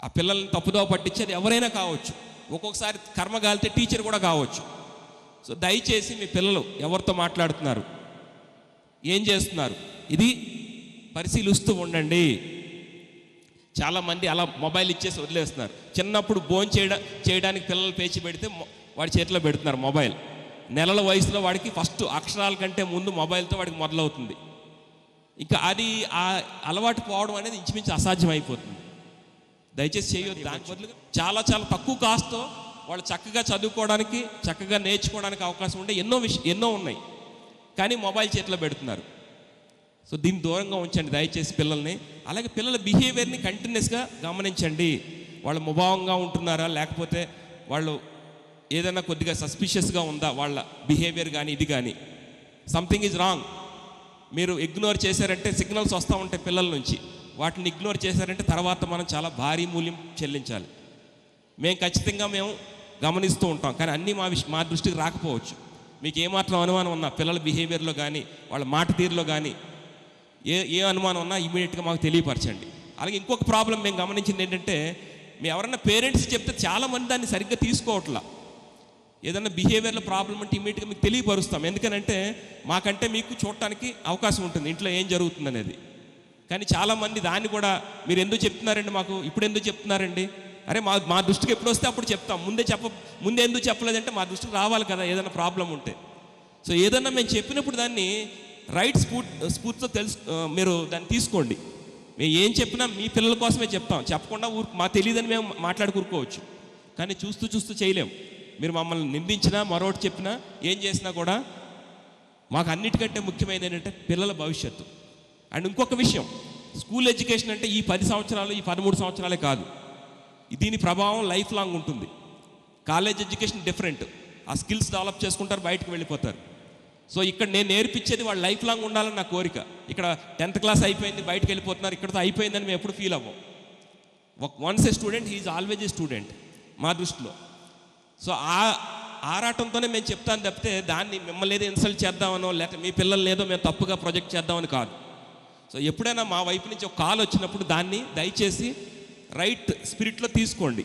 ఆ పిల్లల్ని తప్పుదోవ పట్టించేది ఎవరైనా కావచ్చు. ఒక్కొక్కసారి కర్మ గాలితే టీచర్ కూడా కావచ్చు. సో దయచేసి మీ పిల్లలు ఎవరితో మాట్లాడుతున్నారు, ఏం చేస్తున్నారు, ఇది పరిశీలిస్తూ ఉండండి. చాలామంది అలా మొబైల్ ఇచ్చేసి వదిలేస్తున్నారు. చిన్నప్పుడు చేయడానికి పిల్లలు పేచి పెడితే వాడి చేతిలో పెడుతున్నారు మొబైల్. నెలల వయసులో వాడికి ఫస్ట్ అక్షరాల కంటే ముందు మొబైల్తో వాడికి మొదలవుతుంది. ఇంకా అది ఆ అలవాటు పోవడం అనేది ఇంచుమించు అసాధ్యం అయిపోతుంది. దయచేసి చేయొద్దు. దాని బదులుగా చాలా చాలా తక్కువ కాస్ట్తో వాళ్ళు చక్కగా చదువుకోవడానికి, చక్కగా నేర్చుకోవడానికి అవకాశం ఉండే ఎన్నో ఉన్నాయి. కానీ మొబైల్ చేతిలో పెడుతున్నారు. సో దీన్ని దూరంగా ఉంచండి దయచేసి పిల్లల్ని. అలాగే పిల్లల బిహేవియర్ని కంటిన్యూస్గా గమనించండి. వాళ్ళు ముభావంగా ఉంటున్నారా, లేకపోతే వాళ్ళు ఏదైనా కొద్దిగా సస్పిషియస్గా ఉందా వాళ్ళ బిహేవియర్ కానీ ఇది కానీ. Something is wrong. మీరు ఇగ్నోర్ చేశారంటే సిగ్నల్స్ వస్తూ ఉంటాయి పిల్లల నుంచి. వాటిని ఇగ్నోర్ చేశారంటే తర్వాత మనం చాలా భారీ మూల్యం చెల్లించాలి. ఖచ్చితంగా మేము గమనిస్తూ ఉంటాం, కానీ అన్నీ మా దృష్టికి రాకపోవచ్చు. మీకు ఏమాత్రం అనుమానం ఉన్నా పిల్లల బిహేవియర్లో కానీ వాళ్ళ మాట తీరులో కానీ ఏ అనుమానం ఉన్నా ఇమీడియట్గా మాకు తెలియపరచండి. అలాగే ఇంకొక ప్రాబ్లం మేము గమనించింది ఏంటంటే, మేము ఎవరన్నా పేరెంట్స్ చెప్తే చాలామంది దాన్ని సరిగ్గా తీసుకోవట్లా. ఏదన్నా బిహేవియర్లో ప్రాబ్లం అంటే ఇమీడియట్గా మీకు తెలియపరుస్తాం. ఎందుకనంటే మాకంటే మీకు చూడటానికి అవకాశం ఉంటుంది ఇంట్లో ఏం జరుగుతుంది అనేది. కానీ చాలామంది దాన్ని కూడా మీరు ఎందుకు చెప్తున్నారండి, మాకు ఇప్పుడు ఎందుకు చెప్తున్నారండి, అరే మా దృష్టికి ఎప్పుడు వస్తే అప్పుడు చెప్తాం, ముందే ఎందుకు చెప్పలేదంటే మా దృష్టికి రావాలి కదా ఏదైనా ప్రాబ్లం ఉంటే. సో ఏదన్నా మేము చెప్పినప్పుడు దాన్ని రైట్ స్ఫూర్తితో మీరు దాన్ని తీసుకోండి. మేము ఏం చెప్పినా మీ పిల్లల కోసమే చెప్తాం, చెప్పకుండా మా తెలియదని మేము మాట్లాడుకోవచ్చు. కానీ చూస్తూ చేయలేం. మీరు మమ్మల్ని నిందించినా మరొకటి చెప్పినా ఏం చేసినా కూడా మాకు అన్నిటికంటే ముఖ్యమైనది ఏంటంటే పిల్లల భవిష్యత్తు. అండ్ ఇంకొక విషయం, స్కూల్ ఎడ్యుకేషన్ అంటే ఈ 10 సంవత్సరాలు ఈ 13 సంవత్సరాలే కాదు, దీని ప్రభావం లైఫ్ లాంగ్ ఉంటుంది. College education different. ఆ స్కిల్స్ డెవలప్ చేసుకుంటారు, బయటకు వెళ్ళిపోతారు. సో ఇక్కడ నేను నేర్పించేది వాళ్ళు లైఫ్ లాంగ్ ఉండాలని నా కోరిక. ఇక్కడ 10th క్లాస్ అయిపోయింది బయటకు వెళ్ళిపోతున్నారు, ఇక్కడతో అయిపోయిందని మేము ఎప్పుడు ఫీల్ అవ్వం. Once a student he is always a student మా దృష్టిలో. సో ఆ ఆరాటంతోనే మేము చెప్తాను తప్పితే దాన్ని మిమ్మల్ని ఏదో ఇన్సల్ట్ చేద్దామనో లేకపోతే మీ పిల్లల్ని ఏదో మేము తప్పుగా ప్రొజెక్ట్ చేద్దామని కాదు. సో ఎప్పుడైనా మా వైపు నుంచి ఒక కాల్ వచ్చినప్పుడు దాన్ని దయచేసి రైట్ స్పిరిట్లో తీసుకోండి,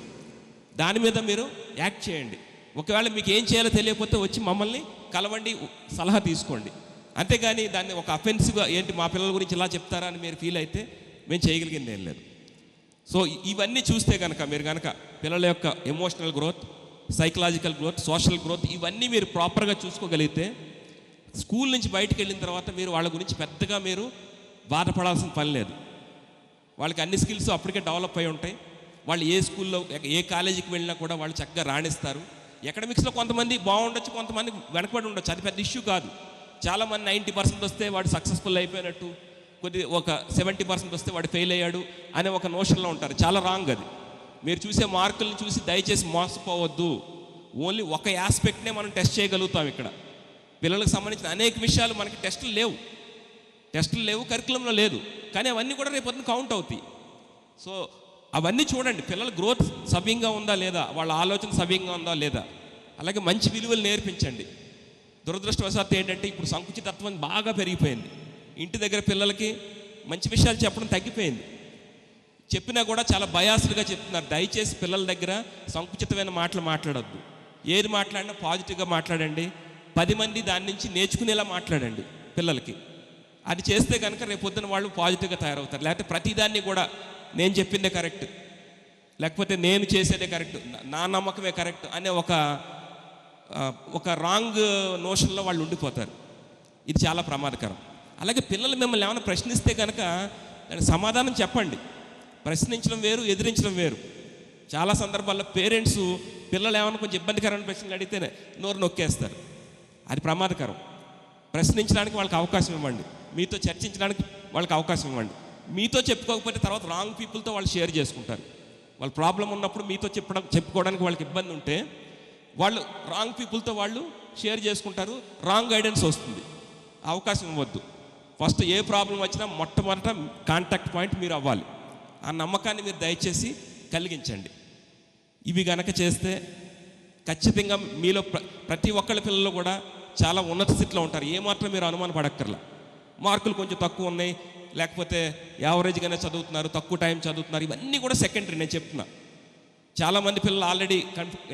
దాని మీద మీరు యాక్ట్ చేయండి. ఒకవేళ మీకు ఏం చేయాలో తెలియకపోతే వచ్చి మమ్మల్ని కలవండి, సలహా తీసుకోండి. అంతేగాని దాన్ని ఒక అఫెన్సివ్గా ఏంటి మా పిల్లల గురించి ఇలా చెప్తారా అని మీరు ఫీల్ అయితే మేము చేయగలిగింది ఏం లేదు. సో ఇవన్నీ చూస్తే కనుక మీరు కనుక పిల్లల యొక్క emotional growth, psychological growth, social growth ఇవన్నీ మీరు ప్రాపర్గా చూసుకోగలిగితే స్కూల్ నుంచి బయటకు వెళ్ళిన తర్వాత మీరు వాళ్ళ గురించి పెద్దగా మీరు బాధపడాల్సిన పని లేదు. వాళ్ళకి అన్ని స్కిల్స్ అప్పటికే డెవలప్ అయి ఉంటాయి. వాళ్ళు ఏ స్కూల్లో ఏ కాలేజీకి వెళ్ళినా కూడా వాళ్ళు చక్కగా రాణిస్తారు. ఎకడమిక్స్లో కొంతమంది బాగుండొచ్చు, కొంతమంది వెనకబడి ఉండొచ్చు, అది పెద్ద ఇష్యూ కాదు. చాలామంది 90% వస్తే వాడు సక్సెస్ఫుల్ అయిపోయినట్టు, ఒక 70% వస్తే వాడు ఫెయిల్ అయ్యాడు అనే ఒక నోషన్లో ఉంటారు. చాలా రాంగ్ అది. మీరు చూసే మార్కులను చూసి దయచేసి మోసపోవద్దు. ఓన్లీ ఒక ఆస్పెక్ట్నే మనం టెస్ట్ చేయగలుగుతాం. ఇక్కడ పిల్లలకు సంబంధించిన అనేక విషయాలు మనకి టెస్టులు లేవు, కరికులంలో లేదు, కానీ అవన్నీ కూడా రేపొద్దున కౌంట్ అవుతాయి. సో అవన్నీ చూడండి, పిల్లల గ్రోత్ సవ్యంగా ఉందా లేదా, వాళ్ళ ఆలోచన సవ్యంగా ఉందా లేదా, అలాగే మంచి విలువలు నేర్పించండి. దురదృష్టవశాత్తు ఏంటంటే ఇప్పుడు సంకుచితత్వం బాగా పెరిగిపోయింది. ఇంటి దగ్గర పిల్లలకి మంచి విషయాలు చెప్పడం తగ్గిపోయింది. చెప్పినా కూడా చాలా బయాస్డ్గా చెప్తున్నారు. దయచేసి పిల్లల దగ్గర సంకుచితమైన మాటలు మాట్లాడొద్దు. ఏది మాట్లాడినా పాజిటివ్గా మాట్లాడండి. 10 మంది దాని నుంచి నేర్చుకునేలా మాట్లాడండి పిల్లలకి. అది చేస్తే కనుక రేపొద్దున వాళ్ళు పాజిటివ్గా తయారవుతారు. లేకపోతే ప్రతిదాన్ని కూడా నేను చెప్పిందే కరెక్ట్, లేకపోతే నేను చేసేదే కరెక్ట్, నా నమ్మకమే కరెక్ట్ అనే ఒక రాంగ్ నోషన్లో వాళ్ళు ఉండిపోతారు. ఇది చాలా ప్రమాదకరం. అలాగే పిల్లలు మిమ్మల్ని ఏమైనా ప్రశ్నిస్తే కనుక దానికి సమాధానం చెప్పండి. ప్రశ్నించడం వేరు, ఎదిరించడం వేరు. చాలా సందర్భాల్లో పేరెంట్స్ పిల్లలు ఏమైనా కొంచెం ఇబ్బందికరమైన ప్రశ్నలు అడిగితేనే నోరు నొక్కేస్తారు. అది ప్రమాదకరం. ప్రశ్నించడానికి వాళ్ళకి అవకాశం ఇవ్వండి, మీతో చర్చించడానికి వాళ్ళకి అవకాశం ఇవ్వండి. మీతో చెప్పుకోకపోతే తర్వాత రాంగ్ పీపుల్తో వాళ్ళు షేర్ చేసుకుంటారు. వాళ్ళ ప్రాబ్లం ఉన్నప్పుడు మీతో చెప్పుకోవడానికి వాళ్ళకి ఇబ్బంది ఉంటే వాళ్ళు రాంగ్ పీపుల్తో వాళ్ళు షేర్ చేసుకుంటారు, రాంగ్ గైడెన్స్ వస్తుంది. అవకాశం ఇవ్వద్దు. ఫస్ట్ ఏ ప్రాబ్లం వచ్చినా మొట్టమొదట కాంటాక్ట్ పాయింట్ మీరు అవ్వాలి. ఆ నమ్మకాన్ని మీరు దయచేసి కలిగించండి. ఇవి గనక చేస్తే ఖచ్చితంగా మీలో ప్రతి ఒక్కళ్ళ పిల్లలు కూడా చాలా ఉన్నత స్థితిలో ఉంటారు. ఏమాత్రం మీరు అనుమాన పడక్కర్లా. మార్కులు కొంచెం తక్కువ ఉన్నాయి, లేకపోతే యావరేజ్గానే చదువుతున్నారు, తక్కువ టైం చదువుతున్నారు, ఇవన్నీ కూడా సెకండరీ. నేను చెప్తున్నా, చాలామంది పిల్లలు ఆల్రెడీ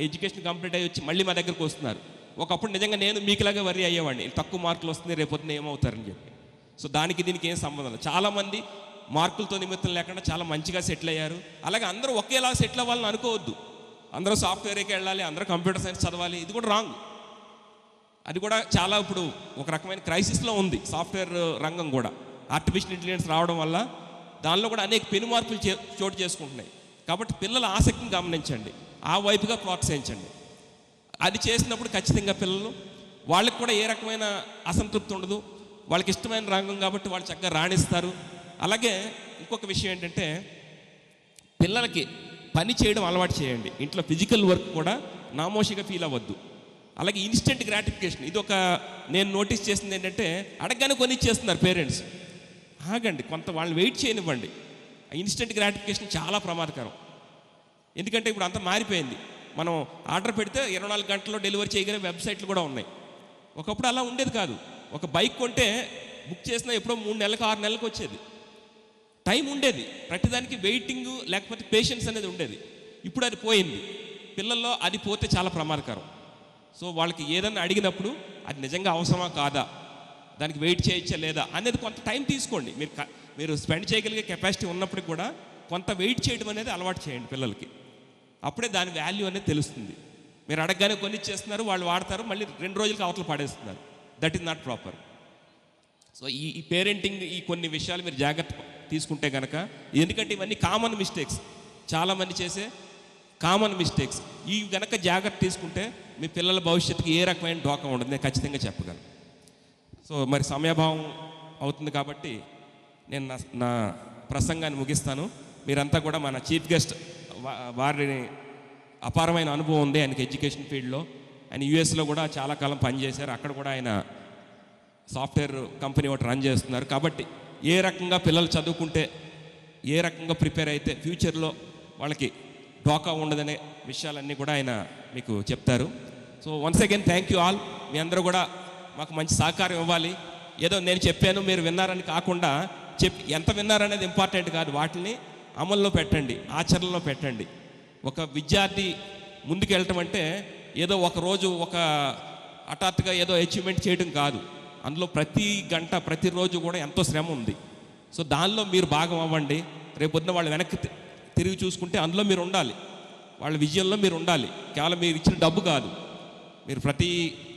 ఎడ్యుకేషన్ కంప్లీట్ అయ్యి వచ్చి మళ్ళీ మా దగ్గరకు వస్తున్నారు. ఒకప్పుడు నిజంగా నేను మీకులాగే వరి అయ్యేవాడిని, తక్కువ మార్కులు వస్తుంది రేపొద్దున ఏమవుతారని చెప్పి. సో దానికి దీనికి ఏం సంబంధం లేదు. చాలామంది మార్కులతో నిమిత్తం లేకుండా చాలా మంచిగా సెటిల్ అయ్యారు. అలాగే అందరూ ఒకేలా సెటిల్ అవ్వాలని అనుకోవద్దు. అందరూ సాఫ్ట్వేర్కి వెళ్ళాలి, అందరూ కంప్యూటర్ సైన్స్ చదవాలి, ఇది కూడా రాంగ్. అది కూడా చాలా ఇప్పుడు ఒక రకమైన క్రైసిస్లో ఉంది సాఫ్ట్వేర్ రంగం కూడా. ఆర్టిఫిషియల్ ఇంటెలిజెన్స్ రావడం వల్ల దానిలో కూడా అనేక పెను మార్పులు చోటు చేసుకుంటున్నాయి. కాబట్టి పిల్లల ఆసక్తిని గమనించండి, ఆ వైపుగా ప్రోత్సహించండి. అది చేసినప్పుడు ఖచ్చితంగా పిల్లలు వాళ్ళకి కూడా ఏ రకమైన అసంతృప్తి ఉండదు. వాళ్ళకి ఇష్టమైన రంగం కాబట్టి వాళ్ళు చక్కగా రాణిస్తారు. అలాగే ఇంకొక విషయం ఏంటంటే పిల్లలకి పని చేయడం అలవాటు చేయండి. ఇంట్లో ఫిజికల్ వర్క్ కూడా నామోషిగా ఫీల్ అవ్వద్దు. అలాగే ఇన్స్టెంట్ గ్రాటిఫికేషన్, ఇది ఒక నేను నోటీస్ చేసింది ఏంటంటే అడగగానే కొనిచ్చేస్తున్నారు పేరెంట్స్. ఆగండి, కొంత వాళ్ళని వెయిట్ చేయనివ్వండి. ఇన్స్టెంట్ గ్రాటిఫికేషన్ చాలా ప్రమాదకరం. ఎందుకంటే ఇప్పుడు అంతా మారిపోయింది. మనం ఆర్డర్ పెడితే 24 గంటల్లో డెలివరీ చేయగలిగే వెబ్సైట్లు కూడా ఉన్నాయి. ఒకప్పుడు అలా ఉండేది కాదు. ఒక బైక్ కొంటే బుక్ చేసినా ఎప్పుడో 3 నెలలకు 6 నెలలకు వచ్చేది. టైం ఉండేది, ప్రతిదానికి వెయిటింగ్ లేకపోతే పేషెన్స్ అనేది ఉండేది. ఇప్పుడు అది పోయింది. పిల్లల్లో అది పోతే చాలా ప్రమాదకరం. సో వాళ్ళకి ఏదన్నా అడిగినప్పుడు అది నిజంగా అవసరమా కాదా, దానికి వెయిట్ చేయొచ్చా లేదా అనేది కొంత టైం తీసుకోండి. మీరు స్పెండ్ చేయగలిగే కెపాసిటీ ఉన్నప్పటికి కూడా కొంత వెయిట్ చేయడం అనేది అలవాటు చేయండి పిల్లలకి. అప్పుడే దాని వాల్యూ అనేది తెలుస్తుంది. మీరు అడగగానే కొనిచ్చేస్తున్నారు, వాళ్ళు వాడతారు, మళ్ళీ 2 రోజులకి అవతల పడేస్తున్నారు. That is not proper. So ఈ పేరెంటింగ్ ఈ కొన్ని విషయాలు మీరు జాగ్రత్త తీసుకుంటే కనుక, ఎందుకంటే ఇవన్నీ కామన్ మిస్టేక్స్, చాలామంది చేసే కామన్ మిస్టేక్స్. ఈ కనుక జాగ్రత్త తీసుకుంటే మీ పిల్లల భవిష్యత్తుకి ఏ రకమైన డోకా ఉండదు, నేను ఖచ్చితంగా చెప్పగలను. సో మరి సమయభావం అవుతుంది కాబట్టి నేను నా ప్రసంగాన్ని ముగిస్తాను. మీరంతా కూడా మన చీఫ్ గెస్ట్ వారిని అపారమైన అనుభవం ఉంది ఆయనకి ఎడ్యుకేషన్ ఫీల్డ్లో. ఆయన యూఎస్లో కూడా చాలా కాలం పనిచేశారు. అక్కడ కూడా ఆయన సాఫ్ట్వేర్ కంపెనీ ఒకటి రన్ చేస్తున్నారు. కాబట్టి ఏ రకంగా పిల్లలు చదువుకుంటే, ఏ రకంగా ప్రిపేర్ అయితే ఫ్యూచర్లో వాళ్ళకి డోకా ఉండదనే విషయాలన్నీ కూడా ఆయన మీకు చెప్తారు. So once again thank you all. మీ అందరూ కూడా మాకు మంచి సహకారం ఇవ్వాలి. ఏదో నేను చెప్పాను మీరు విన్నారని కాకుండా, ఎంత విన్నారనేది ఇంపార్టెంట్ కాదు, వాటిని అమల్లో పెట్టండి, ఆచరణలో పెట్టండి. ఒక విద్యార్థి ముందుకు వెళ్ళటం అంటే ఏదో ఒక రోజు ఒక హఠాత్తుగా ఏదో అచీవ్మెంట్ చేయడం కాదు. అందులో ప్రతి గంట ప్రతిరోజు కూడా ఎంతో శ్రమ ఉంది. సో దానిలో మీరు భాగం అవ్వండి. రేపొద్దున వాళ్ళు వెనక్కి తిరిగి చూసుకుంటే అందులో మీరు ఉండాలి, వాళ్ళ విజయంలో మీరు ఉండాలి. కేవలం మీరు ఇచ్చిన డబ్బు కాదు. మీరు ప్రతి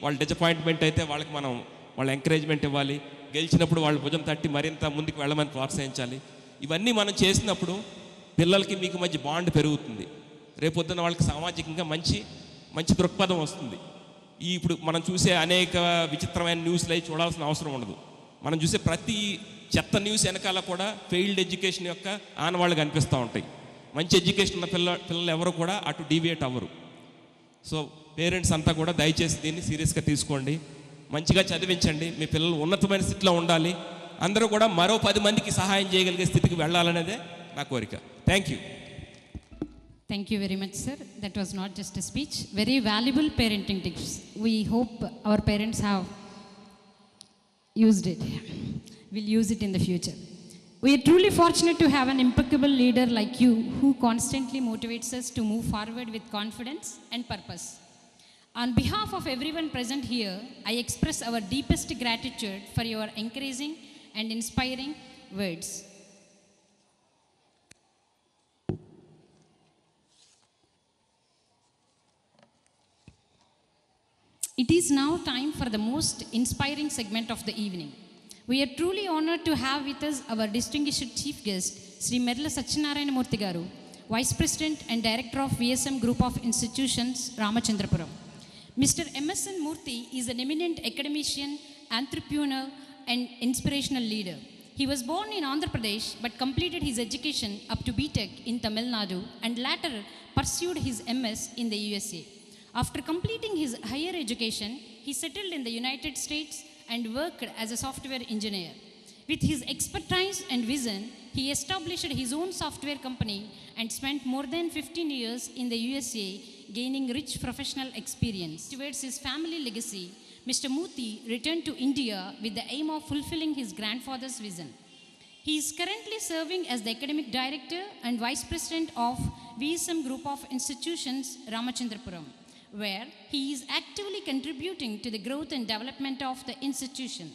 వాళ్ళ డిసప్పాయింట్మెంట్ అయితే వాళ్ళకి మనం వాళ్ళ ఎంకరేజ్మెంట్ ఇవ్వాలి. గెలిచినప్పుడు వాళ్ళ భుజం తట్టి మరింత ముందుకు వెళ్ళమని ప్రోత్సహించాలి. ఇవన్నీ మనం చేసినప్పుడు పిల్లలకి మీకు మధ్య బాండ్ పెరుగుతుంది. రేపొద్దున వాళ్ళకి సామాజికంగా మంచి దృక్పథం వస్తుంది. ఇప్పుడు మనం చూసే అనేక విచిత్రమైన న్యూస్లు అవి చూడాల్సిన అవసరం ఉండదు. మనం చూసే ప్రతి చెత్త న్యూస్ వెనకాల కూడా ఫెయిల్డ్ ఎడ్యుకేషన్ యొక్క ఆనవాళ్ళు కనిపిస్తూ ఉంటాయి. మంచి ఎడ్యుకేషన్ ఉన్న పిల్లలు ఎవరు కూడా అటు డీవియేట్ అవ్వరు. సో పేరెంట్స్ అంతా కూడా దయచేసి దీన్ని సీరియస్గా తీసుకోండి, మంచిగా చదివించండి. మీ పిల్లలు ఉన్నతమైన స్థితిలో ఉండాలి. అందరూ కూడా మరో 10 మందికి సహాయం చేయగలిగే స్థితికి వెళ్ళాలనేదే నా కోరిక. Thank you. Thank you very much, sir. That was not just a speech. Very valuable parenting tips. We hope our parents have used it. Will use it in the future. We are truly fortunate to have an impeccable leader like you who constantly motivates us to move forward with confidence and purpose. On behalf of everyone present here, I express our deepest gratitude for your encouraging and inspiring words. It is now time for the most inspiring segment of the evening. We are truly honored to have with us our distinguished chief guest, Sri Merla Satyanarayana Murthy Garu, Vice President and Director of VSM Group of Institutions, Ramachandrapuram. Mr. M.S.N. Murthy is an eminent academician, entrepreneur, and inspirational leader. He was born in Andhra Pradesh but completed his education up to B.Tech in Tamil Nadu and later pursued his MS in the USA. After completing his higher education, he settled in the United States and worked as a software engineer. With his expertise and vision, he established his own software company and spent more than 15 years in the USA, gaining rich professional experience. Towards his family legacy, Mr. Murthy returned to India with the aim of fulfilling his grandfather's vision. He is currently serving as the Academic Director and Vice President of VSM Group of Institutions, Ramachandrapuram, where he is actively contributing to the growth and development of the institution.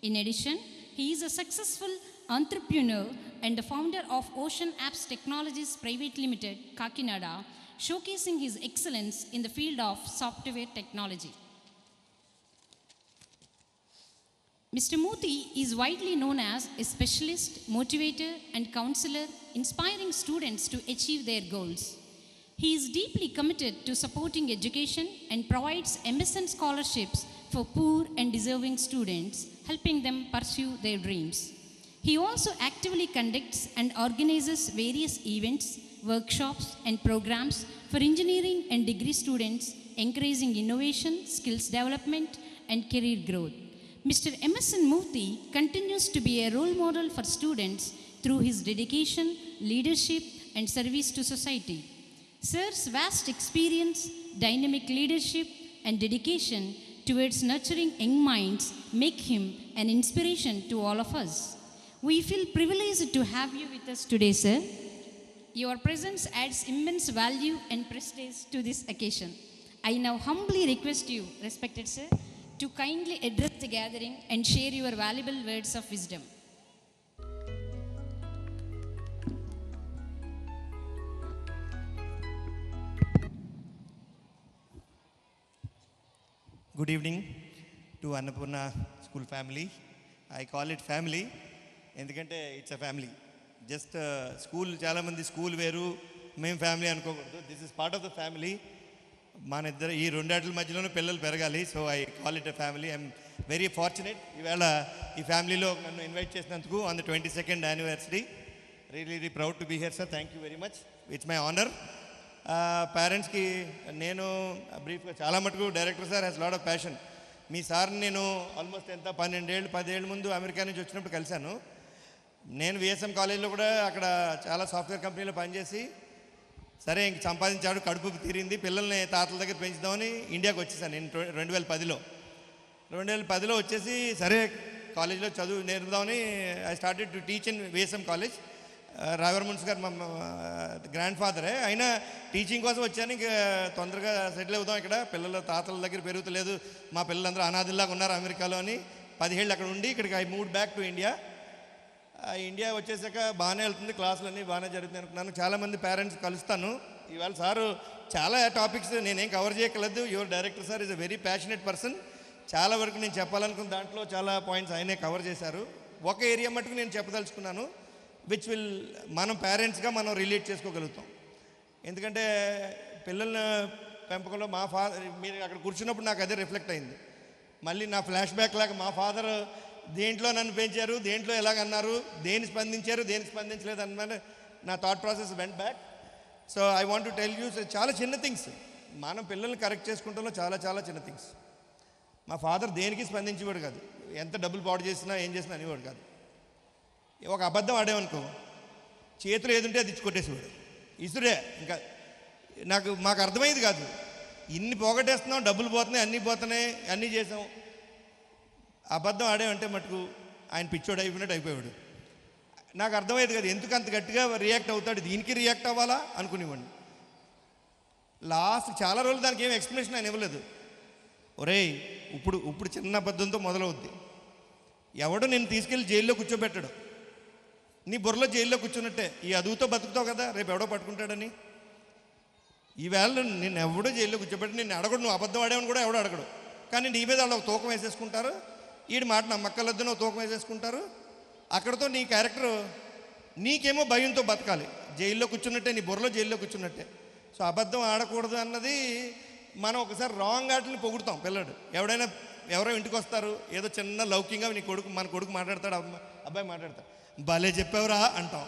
In addition, He is a successful entrepreneur and the founder of Ocean Apps Technologies Private Limited, Kakinada, showcasing his excellence in the field of software technology. Mr. Murthy is widely known as a specialist, motivator, and counselor, inspiring students to achieve their goals. He is deeply committed to supporting education and provides MSN scholarships for poor and deserving students, helping them pursue their dreams. He also actively conducts and organizes various events, workshops, and programs for engineering and degree students, encouraging innovation, skills development, and career growth. Mr. Emerson Murthy continues to be a role model for students through his dedication, leadership, and service to society. Sir's vast experience, dynamic leadership, and dedication towards nurturing young minds make him an inspiration to all of us. We feel privileged to have you with us today, sir. Your presence adds immense value and prestige to this occasion. I now humbly request you, respected sir, to kindly address the gathering and share your valuable words of wisdom. Good evening to Annapurna School family. I call it family ఎందుకంటే it's a family. Just school చాలామంది school వేరు మేము family అనుకోకూడదు. This is part of the family. మన ఇద్దరు ఈ రెండాట్ల మధ్యలోనూ పిల్లలు పెరగాలి. So I call it a family. I'm very fortunate ఈవేళ ఈ ఫ్యామిలీలో నన్ను ఇన్వైట్ చేసినందుకు on the 22nd anniversary. Really proud to be here sir. Thank you very much. It's my honour. పేరెంట్స్కి నేను బ్రీఫ్గా చాలా మటుకు director sir has lot of passion. మీ సార్ని నేను ఆల్మోస్ట్ 10 ఏళ్ళ ముందు అమెరికా నుంచి వచ్చినప్పుడు కలిశాను. నేను విఎస్ఎం కాలేజీలో కూడా అక్కడ చాలా సాఫ్ట్వేర్ కంపెనీలో పనిచేసి సరే ఇంక సంపాదించాడు, కడుపుకి తీరింది, పిల్లల్ని తాతల దగ్గర పెంచుదామని ఇండియాకి వచ్చేసాను నేను 2010లో వచ్చేసి సరే కాలేజీలో చదువు నేర్పుదామని I started to teach in VSM college. రాయవర్మన్స్ గారు మా గ్రాండ్ ఫాదరే. అయినా టీచింగ్ కోసం వచ్చాను. ఇంకా తొందరగా సెటిల్ అవుతాం ఇక్కడ, పిల్లల తాతల దగ్గర పెరుగుతలేదు, మా పిల్లలందరూ అనాథుల్లాగా ఉన్నారు అమెరికాలో అని 10 ఏళ్ళు అక్కడ ఉండి ఇక్కడికి I move back to India. India వచ్చేసాక బాగానే వెళ్తుంది, క్లాసులన్నీ బాగానే జరుగుతుంది అనుకున్నాను. చాలామంది పేరెంట్స్ కలుస్తాను. ఇవాళ సారు చాలా టాపిక్స్ నేనేం కవర్ చేయగలదు. Your director sir is a very passionate person. చాలా వరకు నేను చెప్పాలనుకున్న దాంట్లో చాలా పాయింట్స్ ఆయనే కవర్ చేశారు. ఒక ఏరియా మటుకు నేను చెప్పదలుచుకున్నాను, విచ్ విల్ మనం పేరెంట్స్గా మనం రిలేట్ చేసుకోగలుగుతాం. ఎందుకంటే పిల్లల పెంపకంలో మా ఫాదర్, మీరు అక్కడ కూర్చున్నప్పుడు నాకు అదే రిఫ్లెక్ట్ అయింది. మళ్ళీ నా ఫ్లాష్ బ్యాక్ లాగా మా ఫాదర్ దేంట్లో నన్ను పెంచారు, దేంట్లో ఎలాగన్నారు, దేని స్పందించారు, దేనికి స్పందించలేదు అన్నమాట నా thought process went back. So I want to tell you చాలా చిన్న థింగ్స్ మనం పిల్లల్ని కరెక్ట్ చేసుకుంటాలో చాలా చాలా చిన్న థింగ్స్. మా ఫాదర్ దేనికి స్పందించేవాడు కాదు, ఎంత డబ్బులు పాడు చేసినా ఏం చేసినా అనేవాడు కాదు. ఒక అబద్ధం ఆడేమనుకో చేతులు ఏదుంటే అది ఇచ్చి కొట్టేసేవాడు, ఇసురే. ఇంకా మాకు అర్థమయ్యేది కాదు, ఇన్ని పోగొట్టేస్తున్నాం, డబ్బులు పోతున్నాయి, అన్నీ పోతున్నాయి, అన్నీ చేసాం. అబద్ధం ఆడేమంటే మటుకు ఆయన పిచ్చోడు అయిపోయినట్టు అయిపోయాడు. నాకు అర్థమయ్యేది కదా ఎందుకు అంత గట్టిగా రియాక్ట్ అవుతాడు, దీనికి రియాక్ట్ అవ్వాలా అనుకునేవాడిని. లాస్ట్ చాలా రోజులు దానికి ఏం ఎక్స్ప్లెనేషన్ ఆయన ఇవ్వలేదు. ఒరేయ్ ఇప్పుడు చిన్న అబద్ధంతో మొదలవుద్ది. ఎవడు నేను తీసుకెళ్ళి జైల్లో కూర్చోబెట్టాడు, నీ బుర్రలో జైల్లో కూర్చున్నట్టే. ఈ అదువుతో బతుకుతావు కదా, రేపు ఎవడో పట్టుకుంటాడని. ఈవేళ నేను ఎవడో జైల్లో కూర్చోబెట్టి నేను అడగడు, నువ్వు అబద్ధం ఆడేవని కూడా ఎవడో అడగడు. కానీ నీ మీద వాళ్ళు ఒక తూకం వేసేసుకుంటారు, వీడి మాట నమ్మక్కర్లేదని ఒక తూకం వేసేసుకుంటారు. అక్కడతో నీ క్యారెక్టర్ నీకేమో భయంతో బతకాలి. జైల్లో కూర్చున్నట్టే, నీ బుర్రలో జైల్లో కూర్చున్నట్టే. సో అబద్ధం ఆడకూడదు అన్నది మనం ఒకసారి రాంగ్ ఆటని పొగుడుతాం. పిల్లడు ఎవరో ఇంటికి వస్తారు, ఏదో చిన్న లౌకికంగా మన కొడుకు మాట్లాడతాడు, అబ్బాయి మాట్లాడతాడు, భలే చెప్పావురా అంటాం.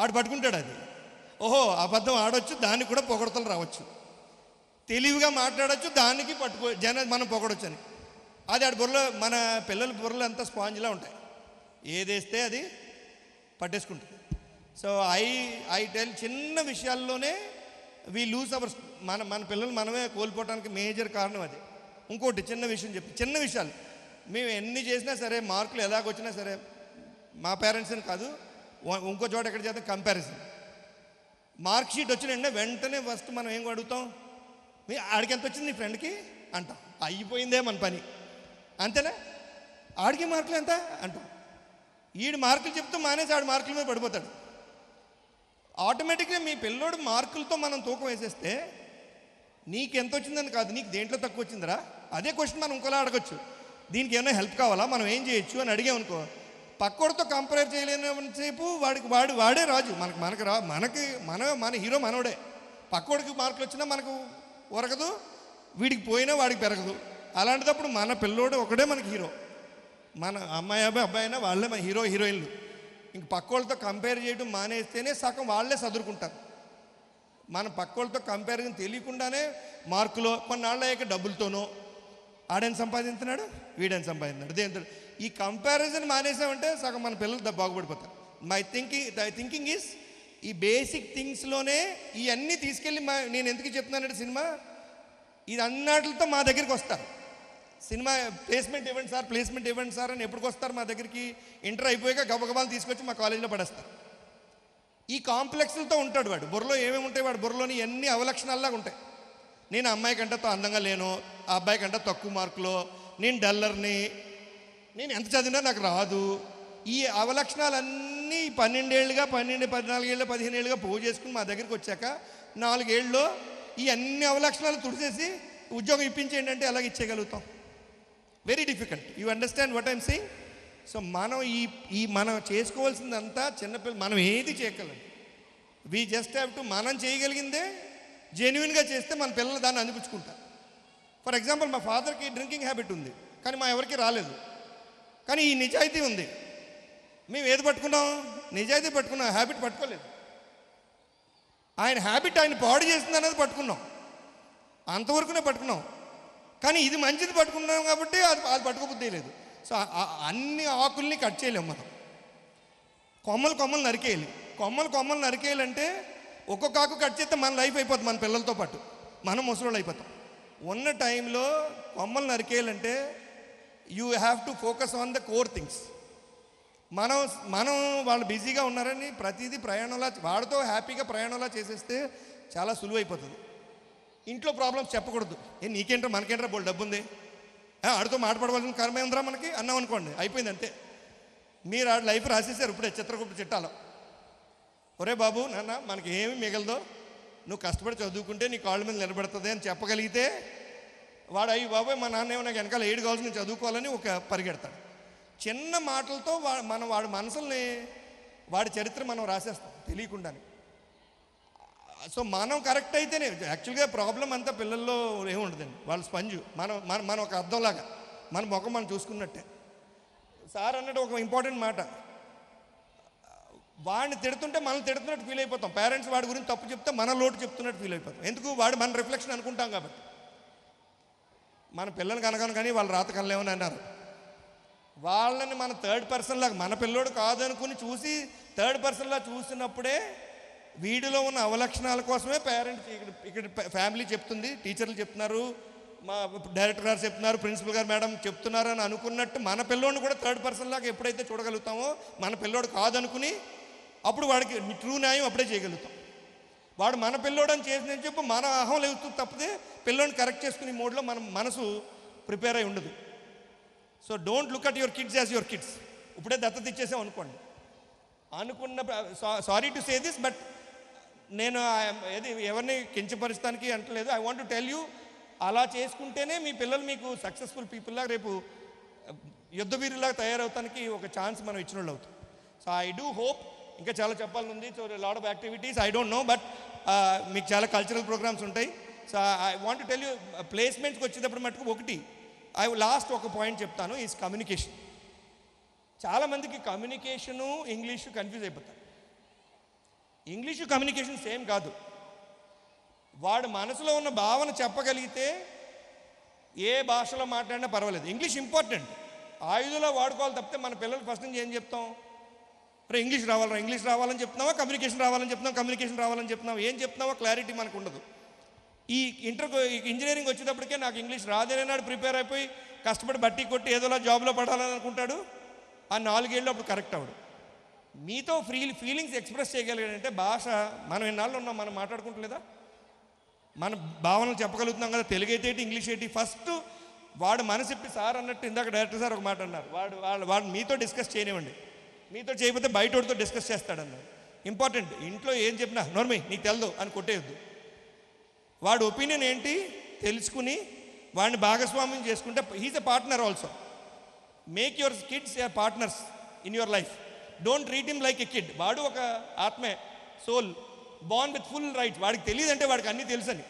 ఆడు పట్టుకుంటాడు అది. ఓహో అబద్ధం ఆడవచ్చు, దానికి కూడా పొగడతలు రావచ్చు. తెలివిగా మాట్లాడచ్చు, దానికి మనం పొగడొచ్చు అని. అది ఆడి బుర్రలో, మన పిల్లల బుర్రలు అంతా స్పాంజ్లా ఉంటాయి, ఏదేస్తే అది పట్టేసుకుంటుంది. సో ఐ టెల్ చిన్న విషయాల్లోనే వీ లూజ్ అవర్ మన పిల్లలు మనమే కోల్పోవడానికి మేజర్ కారణం అది. ఇంకోటి చిన్న విషయం చిన్న విషయాలు మేము ఎన్ని చేసినా సరే, మార్కులు ఎలాగొచ్చినా సరే, మా పేరెంట్స్ అని కాదు, ఇంకో చోట ఎక్కడ చేద్దాం కంపారిజన్. మార్క్ షీట్ వచ్చినండి వెంటనే ఫస్ట్ మనం ఏం అడుగుతాం, ఆడికి ఎంత వచ్చింది నీ ఫ్రెండ్కి అంటాం. అయిపోయిందే మన పని, అంతేనా? ఆడికి మార్కులు ఎంత అంటాం. ఈడు మార్కులు చెప్తూ మానేసి ఆడు మార్కుల మీద పడిపోతాడు. ఆటోమేటిక్గా మీ పిల్లోడు మార్కులతో మనం తూకం వేసేస్తే నీకు ఎంత వచ్చిందని కాదు, నీకు దేంట్లో తక్కువ వచ్చిందిరా, అదే క్వశ్చన్ మనం ఇంకోలా అడగచ్చు. దీనికి ఏమైనా హెల్ప్ కావాలా, మనం ఏం చేయొచ్చు అని అడిగామనుకో, పక్కోడితో కంపేర్ చేయలేనంతసేపు వాడే రాజు. మన హీరో మనోడే. పక్కోడికి మార్కులు వచ్చినా మనకు ఒరగదు, వీడికి పోయినా వాడికి పెరగదు. అలాంటిదప్పుడు మన పిల్లోడు ఒకడే మనకి హీరో. మన అమ్మాయి అబ్బాయి అయినా వాళ్ళే మన హీరోయిన్లు. ఇంక పక్కోళ్ళతో కంపేర్ చేయడం మానేస్తేనే సగం వాళ్ళే చదువుకుంటారు. మన పక్కోళ్ళతో కంపారిజన్ తెలియకుండానే మార్కులో కొన్నాళ్ళు అయ్యాక డబ్బులతోనో ఆడని సంపాదిస్తున్నాడు, వీడని సంపాదిస్తున్నాడు, దేంతో ఈ కంపారిజన్ మానేసామంటే సగం మన పిల్లలు బాగుపడిపోతారు. ద థింకింగ్ ఈజ్ ఈ బేసిక్ థింగ్స్లోనే ఇవన్నీ తీసుకెళ్ళి నేను ఎందుకు చెప్తున్నానంటే సినిమా ఇది అన్నిటితో మా దగ్గరికి వస్తారు. సినిమా ప్లేస్మెంట్ ఇవ్వండి సార్ అని ఎప్పటికి వస్తారు మా దగ్గరికి? ఇంటర్ అయిపోయాక గబగబాలు తీసుకొచ్చి మా కాలేజీలో పడేస్తారు. ఈ కాంప్లెక్స్లతో ఉంటాడు వాడు. బుర్రలో ఏమేమి ఉంటాయి, వాడు బుర్రలోని ఎన్ని అవలక్షణాల్లాగా ఉంటాయి. నేను అమ్మాయి కంటే అందంగా లేను, ఆ అబ్బాయి కంటే తక్కువ మార్కులో, నేను డల్లర్ని, నేను ఎంత చదివినా నాకు రాదు. ఈ అవలక్షణాలన్నీ 14 ఏళ్ళ 15 ఏళ్ళుగా పోగు చేసుకుని మా దగ్గరికి వచ్చాక 4 ఏళ్ళలో ఈ అన్ని అవలక్షణాలు తుడిచేసి ఉద్యోగం ఇప్పించేయండి అంటే ఎలాగ ఇచ్చేయగలుగుతాం? Very difficult. You understand what I'm saying? So మనం చేసుకోవాల్సిందంతా చిన్నపిల్లలు మనం ఏది చేయగలం. వీ జస్ట్ హ్యావ్ టు మనం చేయగలిగిందే జెన్యున్గా చేస్తే మన పిల్లలు దాన్ని అందిపుచ్చుకుంటారు. ఫర్ ఎగ్జాంపుల్ మా ఫాదర్కి డ్రింకింగ్ హ్యాబిట్ ఉంది, కానీ మా ఎవరికి రాలేదు. కానీ ఈ నిజాయితీ ఉంది. మేము ఏది పట్టుకున్నాం? నిజాయితీ పట్టుకున్నాం, హ్యాబిట్ పట్టుకోలేదు. ఆయన హ్యాబిట్ ఆయన పాడు చేస్తుంది అనేది పట్టుకున్నాం, అంతవరకునే పట్టుకున్నాం. కానీ ఇది మంచిది పట్టుకున్నాం కాబట్టి అది పట్టుకోబుద్ధి లేదు. సో అన్ని ఆకుల్ని కట్ చేయలేము మనం. కొమ్మలు నరికేయాలి. కొమ్మలు నరికేయాలంటే ఒక్కొక్క ఆకు కట్ చేస్తే మన లైఫ్ అయిపోతుంది, మన పిల్లలతో పాటు మనం ముసలోళ్ళు అయిపోతాం. ఉన్న టైంలో కొమ్మలు నరికేయాలంటే you have to focus on the core things. మనం వాళ్ళు బిజీగా ఉన్నారని ప్రతిదీ ప్రయాణంలా వాడితో హ్యాపీగా ప్రయాణంలా చేసేస్తే చాలా సులువు అయిపోతుంది. ఇంట్లో ప్రాబ్లమ్స్ చెప్పకూడదు. నీకేంట్రా మనకేంట్రా బోల్ డబ్బు ఉంది, ఆడితో మాట్లాడవలసిన కర్మ ఉందిరా మనకి అన్నాం అనుకోండి, అయిపోయింది అంతే. మీరు ఆడ లైఫ్ రాసేసారు ఇప్పుడే చిత్రగుప్త చిట్టాలో. ఒరే బాబు నాన్న మనకి ఏమి మిగలదో, నువ్వు కష్టపడి చదువుకుంటే నీ కాళ్ళ మీద నిలబడుతుంది అని చెప్పగలిగితే వాడు అయ్యి బాబాయ్ మా నాన్న ఏమో నాకు వెనకాల ఏడు కావాల్సి నేను చదువుకోవాలని ఒక పరిగెడతాడు. చిన్న మాటలతో వాడి మనసుల్ని వాడి చరిత్ర మనం రాసేస్తాం తెలియకుండానే. సో మనం కరెక్ట్ అయితేనే యాక్చువల్గా ప్రాబ్లం అంతా పిల్లల్లో ఏముండదండి, వాళ్ళ స్పంజు. మనం ఒక అర్థంలాగా మన ముఖం మనం చూసుకున్నట్టే. సార్ అన్నట్టు ఒక ఇంపార్టెంట్ మాట, వాడిని తిడుతుంటే మనం తిడుతున్నట్టు ఫీల్ అయిపోతాం. పేరెంట్స్ వాడి గురించి తప్పు చెప్తే మన లోటు చెప్తున్నట్టు ఫీల్ అయిపోతాం. ఎందుకు? వాడు మన రిఫ్లెక్షన్ అనుకుంటాం కాబట్టి. మన పిల్లల్ని కనగను కానీ వాళ్ళు రాత కనలేమని అన్నారు. వాళ్ళని మన థర్డ్ పర్సన్ లాగా, మన పిల్లోడు కాదనుకుని చూసి థర్డ్ పర్సన్లా చూసినప్పుడే వీడిలో ఉన్న అవలక్షణాల కోసమే పేరెంట్స్ ఇక్కడ ఫ్యామిలీ చెప్తుంది, టీచర్లు చెప్తున్నారు, మా డైరెక్టర్ గారు చెప్తున్నారు, ప్రిన్సిపల్ గారు మేడం చెప్తున్నారు అని అనుకున్నట్టు మన పిల్లోడిని కూడా థర్డ్ పర్సన్ లాగా ఎప్పుడైతే చూడగలుగుతామో, మన పిల్లోడు కాదనుకుని అప్పుడు వాడికి ట్రూ న్యాయం అప్పుడే చేయగలుగుతాం. వాడు మన పిల్లోడని చేసిందని చెప్పి మన అహం లేవుతూ తప్పితే పిల్లోడిని కరెక్ట్ చేసుకునే మోడ్లో మన మనసు ప్రిపేర్ అయి ఉండదు. So don't look at your kids as your kids. ఇప్పుడే దత్తత ఇచ్చేసాం అనుకోండి, అనుకున్న sorry to say this but నేను ఎవరిని కించపరుస్తానికి అంటలేదు. I want to tell you, అలా చేసుకుంటేనే మీ పిల్లలు మీకు సక్సెస్ఫుల్ పీపుల్లాగా రేపు యుద్ధవీరులాగా తయారవుతానికి ఒక ఛాన్స్ మనం ఇచ్చిన వాళ్ళు అవుతాం. సో ఐ డూ హోప్, ఇంకా చాలా చెప్పాలని ఉంది. So lot of activities I don't know, but మీకు చాలా కల్చరల్ ప్రోగ్రామ్స్ ఉంటాయి. So I want to tell you, ప్లేస్మెంట్స్కి వచ్చేటప్పుడు మటుకు ఒకటి లాస్ట్ ఒక పాయింట్ చెప్తాను, ఈజ్ కమ్యూనికేషన్. చాలామందికి కమ్యూనికేషను ఇంగ్లీషు కన్ఫ్యూజ్ అయిపోతారు. ఇంగ్లీషు కమ్యూనికేషన్ సేమ్ కాదు. వాడు మనసులో ఉన్న భావన చెప్పగలిగితే ఏ భాషలో మాట్లాడినా పర్వాలేదు. ఇంగ్లీష్ ఇంపార్టెంట్, ఆయుధంలో వాడుకోవాలి తప్పితే మన పిల్లలు ఫస్ట్ నుంచి ఏం చెప్తాం? రే ఇంగ్లీష్ రావాలని చెప్తున్నావా, కమ్యూనికేషన్ రావాలని చెప్తున్నావా, ఏం చెప్తున్నావో క్లారిటీ మనకు ఉండదు. ఈ ఇంజనీరింగ్ వచ్చేటప్పటికే నాకు ఇంగ్లీష్ రాదేనాడు ప్రిపేర్ అయిపోయి కష్టపడి బట్టి కొట్టి ఏదోలా జాబ్లో పడాలని అనుకుంటాడు. ఆ 4 ఏళ్ళు అప్పుడు కరెక్ట్ అవ్వడు. మీతో ఫీలింగ్స్ ఎక్స్ప్రెస్ చేయగలిగాడంటే భాష, మనం ఎన్నాళ్ళు ఉన్నాం, మనం మాట్లాడుకుంటలేదా, మన భావనలు చెప్పగలుగుతున్నాం కదా. తెలుగు అయితే ఏంటి, ఇంగ్లీష్ ఏంటి, ఫస్ట్ వాడు మనసిప్పి సార్ అన్నట్టు ఇందాక డైరెక్టర్ సార్ ఒక మాట అన్నారు, వాడు మీతో డిస్కస్ చేయనివ్వండి. మీతో చేయకపోతే బయటోడితో డిస్కస్ చేస్తాడన్నారు. ఇంపార్టెంట్, ఇంట్లో ఏం చెప్పినా నోర్మి నీకు తెలదు అని కొట్టేయద్దు. వాడి ఒపీనియన్ ఏంటి తెలుసుకుని వాడిని భాగస్వామ్యం చేసుకుంటే he's a partner also. Make your kids a partners in your life. Don't treat him like a kid. వాడు ఒక ఆత్మే, soul, born with full right. వాడికి తెలియదంటే వాడికి అన్నీ తెలుసని.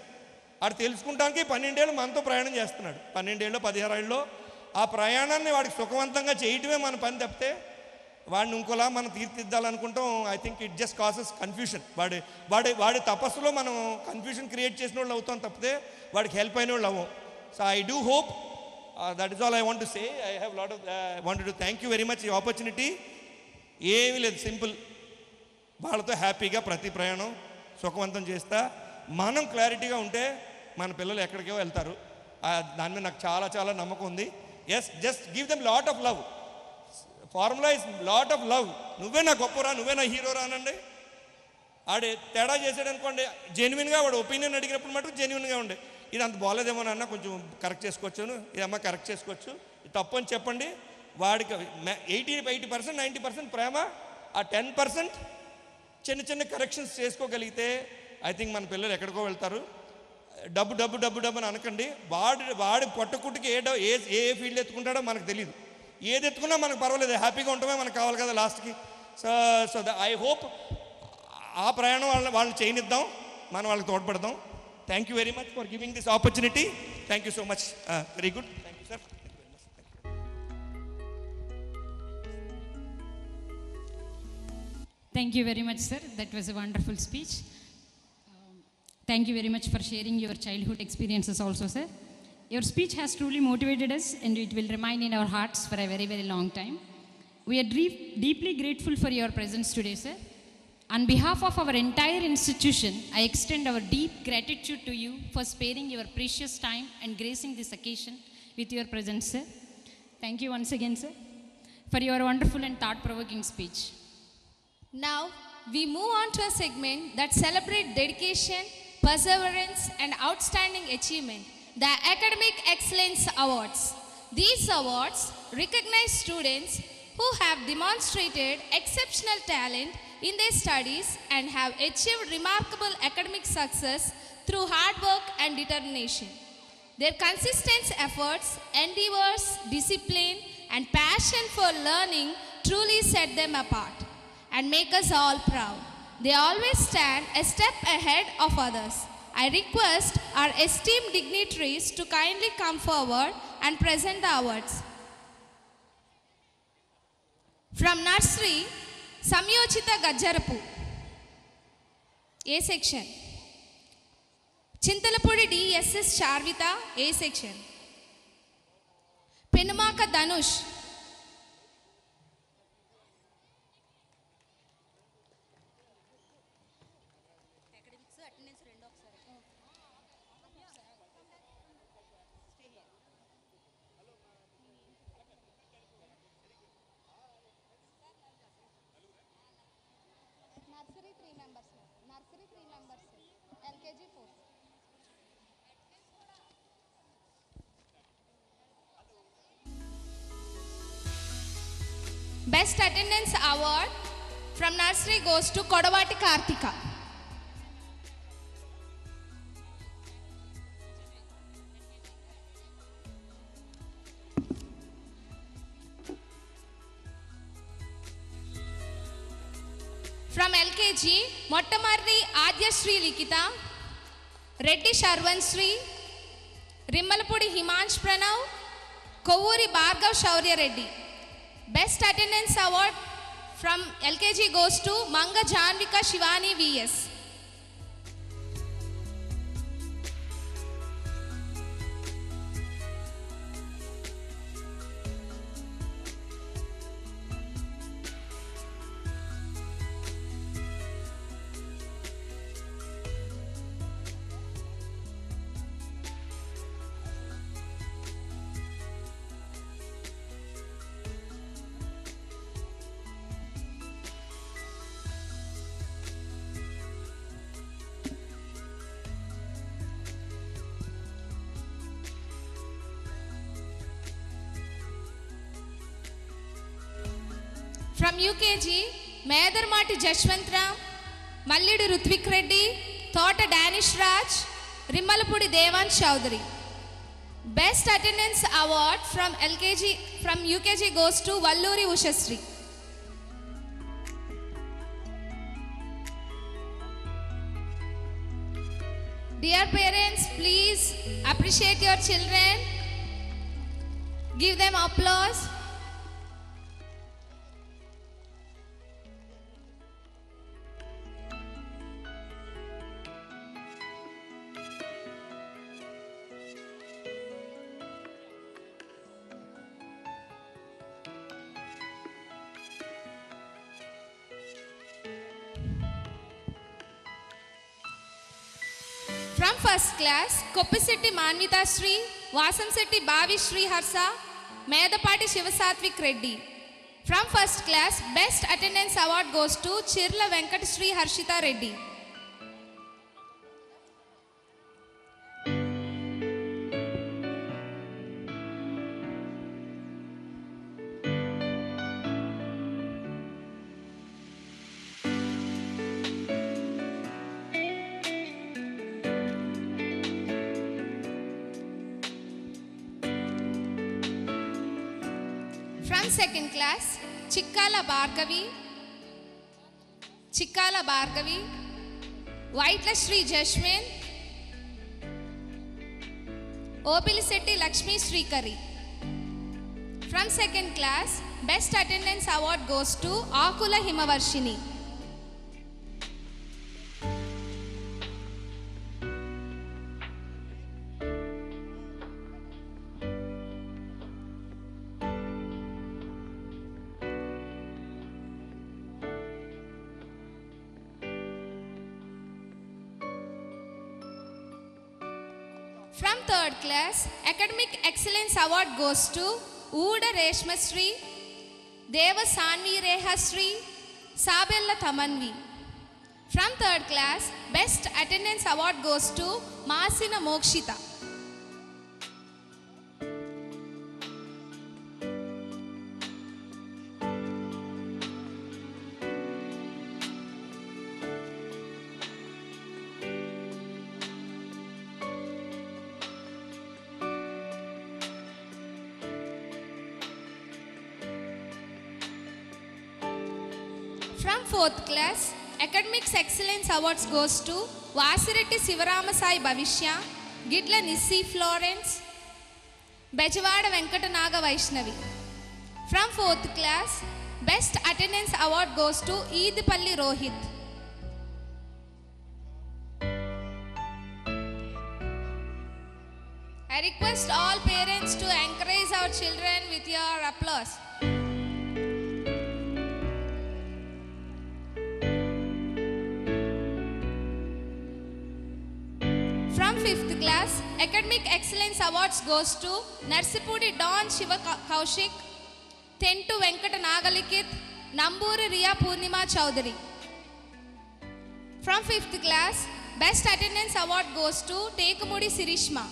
వాడు తెలుసుకుంటానికి 12 ఏళ్ళు మనతో ప్రయాణం చేస్తున్నాడు. 12 ఏళ్ళు 16 ఏళ్ళలో ఆ ప్రయాణాన్ని వాడికి సుఖవంతంగా చేయటమే మన పని తప్పితే వాడిని ఇంకోలా మనం తీర్చిదిద్దాలనుకుంటాం. I think it just causes confusion. వాడి తపస్సులో మనం కన్ఫ్యూషన్ క్రియేట్ చేసిన వాళ్ళు అవుతాం తప్పితే వాడికి హెల్ప్ అయిన వాళ్ళు అవ్వం. So I do hope that is all I want to say. I have lot of wanted to thank you very much ఈ ఆపర్చునిటీ. ఏమీ లేదు, సింపుల్. వాళ్ళతో హ్యాపీగా ప్రతి ప్రయాణం సుఖవంతం చేస్తా. మనం క్లారిటీగా ఉంటే మన పిల్లలు ఎక్కడికో వెళ్తారు. దాని మీద నాకు చాలా చాలా నమ్మకం ఉంది. Yes, just give them lot of love. Formula is lot of love. నువ్వే నా గొప్పరా, నువ్వే నా హీరోరా అనండి. ఆడే తేడా చేసాడు అనుకోండి, జెన్యున్గా వాడు ఒపీనియన్ అడిగినప్పుడు మటుకు జెన్యున్గా ఉండే ఇది అంత బాగాలేదేమో అన్న, కొంచెం కరెక్ట్ చేసుకోవచ్చును, ఇదమ్మా కరెక్ట్ చేసుకోవచ్చు, ఇది తప్పు అని చెప్పండి. వాడికి 80% 90% ప్రేమ, ఆ 10% చిన్న చిన్న కరెక్షన్స్ చేసుకోగలిగితే ఐ థింక్ మన పిల్లలు ఎక్కడికో వెళ్తారు. డబ్బు డబ్బు డబ్బు డబ్బు అని అనకండి. వాడి పొట్టకుట్టుకి ఏ ఫీల్డ్ ఎత్తుకుంటాడో మనకు తెలియదు. ఏది ఎత్తుకున్నా మనకు పర్వాలేదు, హ్యాపీగా ఉండటమే మనకు కావాలి కదా లాస్ట్కి. సో ఐ హోప్ ఆ ప్రయాణం వాళ్ళని చేయనిద్దాం, మనం వాళ్ళకి తోడ్పడదాం. Thank you very much for giving this opportunity. Thank you so much. Very good. Thank you sir. Thank you very much, sir. That was a wonderful speech. Thank you very much for sharing your childhood experiences also, sir. Your speech has truly motivated us and it will remain in our hearts for a very, very long time. We are deeply grateful for your presence today, sir. On behalf of our entire institution, I extend our deep gratitude to you for sparing your precious time and gracing this occasion with your presence, sir. Thank you once again, sir, for your wonderful and thought-provoking speech. Now, we move on to a segment that celebrates dedication, perseverance, and outstanding achievement, the Academic Excellence Awards. These awards recognize students who have demonstrated exceptional talent in their studies and have achieved remarkable academic success through hard work and determination. Their consistent efforts, endeavors, discipline, and passion for learning truly set them apart and make us all proud. They always stand a step ahead of others. I request our esteemed dignitaries to kindly come forward and present the awards. From nursery, Samyochita Gajjarapu, A section. Chintalapudi DSS Charvita, A section. Penumaka Danush, Nursery 3 members, LKG 4. Best Attendance Award from nursery goes to Kodavati Karthika. From LKG, Mottamarri Adyashree Likita, Reddy Sharvanshree, Rimmalapudi Himansh Pranav, Kovuri Bhargav Shaurya Reddy. Best Attendance Award from LKG goes to Manga Janvika Shivani VS. From UKG, Medarmati Jashwant Ram, Mallidi Rutvik Reddy, Thota Danish Raj, Rimmalapudi Devan Chowdhury. Best attendance award from UKG goes to Valluri Ushasri. Dear parents, please appreciate your children. Give them applause. From first class, Koppisetti Manvita Sri, Vasamsetti Bhavi Sri Harsa, Medapati Shivasatvik Reddy. From first class, best attendance award goes to Chirla Venkat Sri Harshita Reddy. From second class, Chikkala Bhargavi, Whitela Sri Jashwin, Opilisetti Lakshmi Srikari. From second class, best attendance award goes to Akula Himavarshini. From third class, Academic Excellence Award goes to Uda Reshma Sri, Deva Sanvi Reha Sri, Sabella Tamanvi. From third class, Best Attendance Award goes to Masina Mokshita. From fourth class, Academics Excellence Awards goes to Vasiretti Sivaramasai Bhavishya, Gidla Nissi Florence, Bejavada Venkatanaga Vaishnavi. From fourth class, Best Attendance Award goes to Eedipalli Rohit. I request all parents to encourage our children with your applause. From 5th class, Academic Excellence Awards goes to Narsipudi Don Shiva Kaushik, Tentu Venkata Nagalikit, Namburi Riya Purnima Chowdhury. From 5th class, Best Attendance Award goes to Tekumudi Sirishma.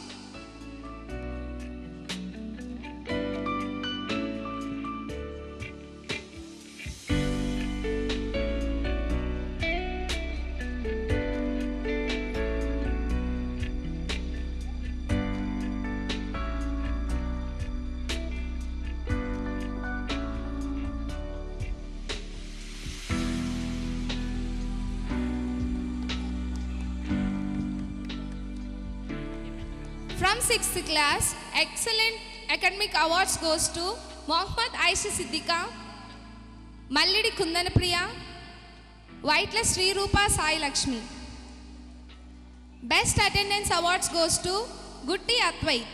From 6th class, Excellent Academic Awards goes to Mohammad Aisha Siddika, Mallidi Kundanapriya, Whitela Sri Rupa Sai Lakshmi. Best Attendance Awards goes to Gutti Advait.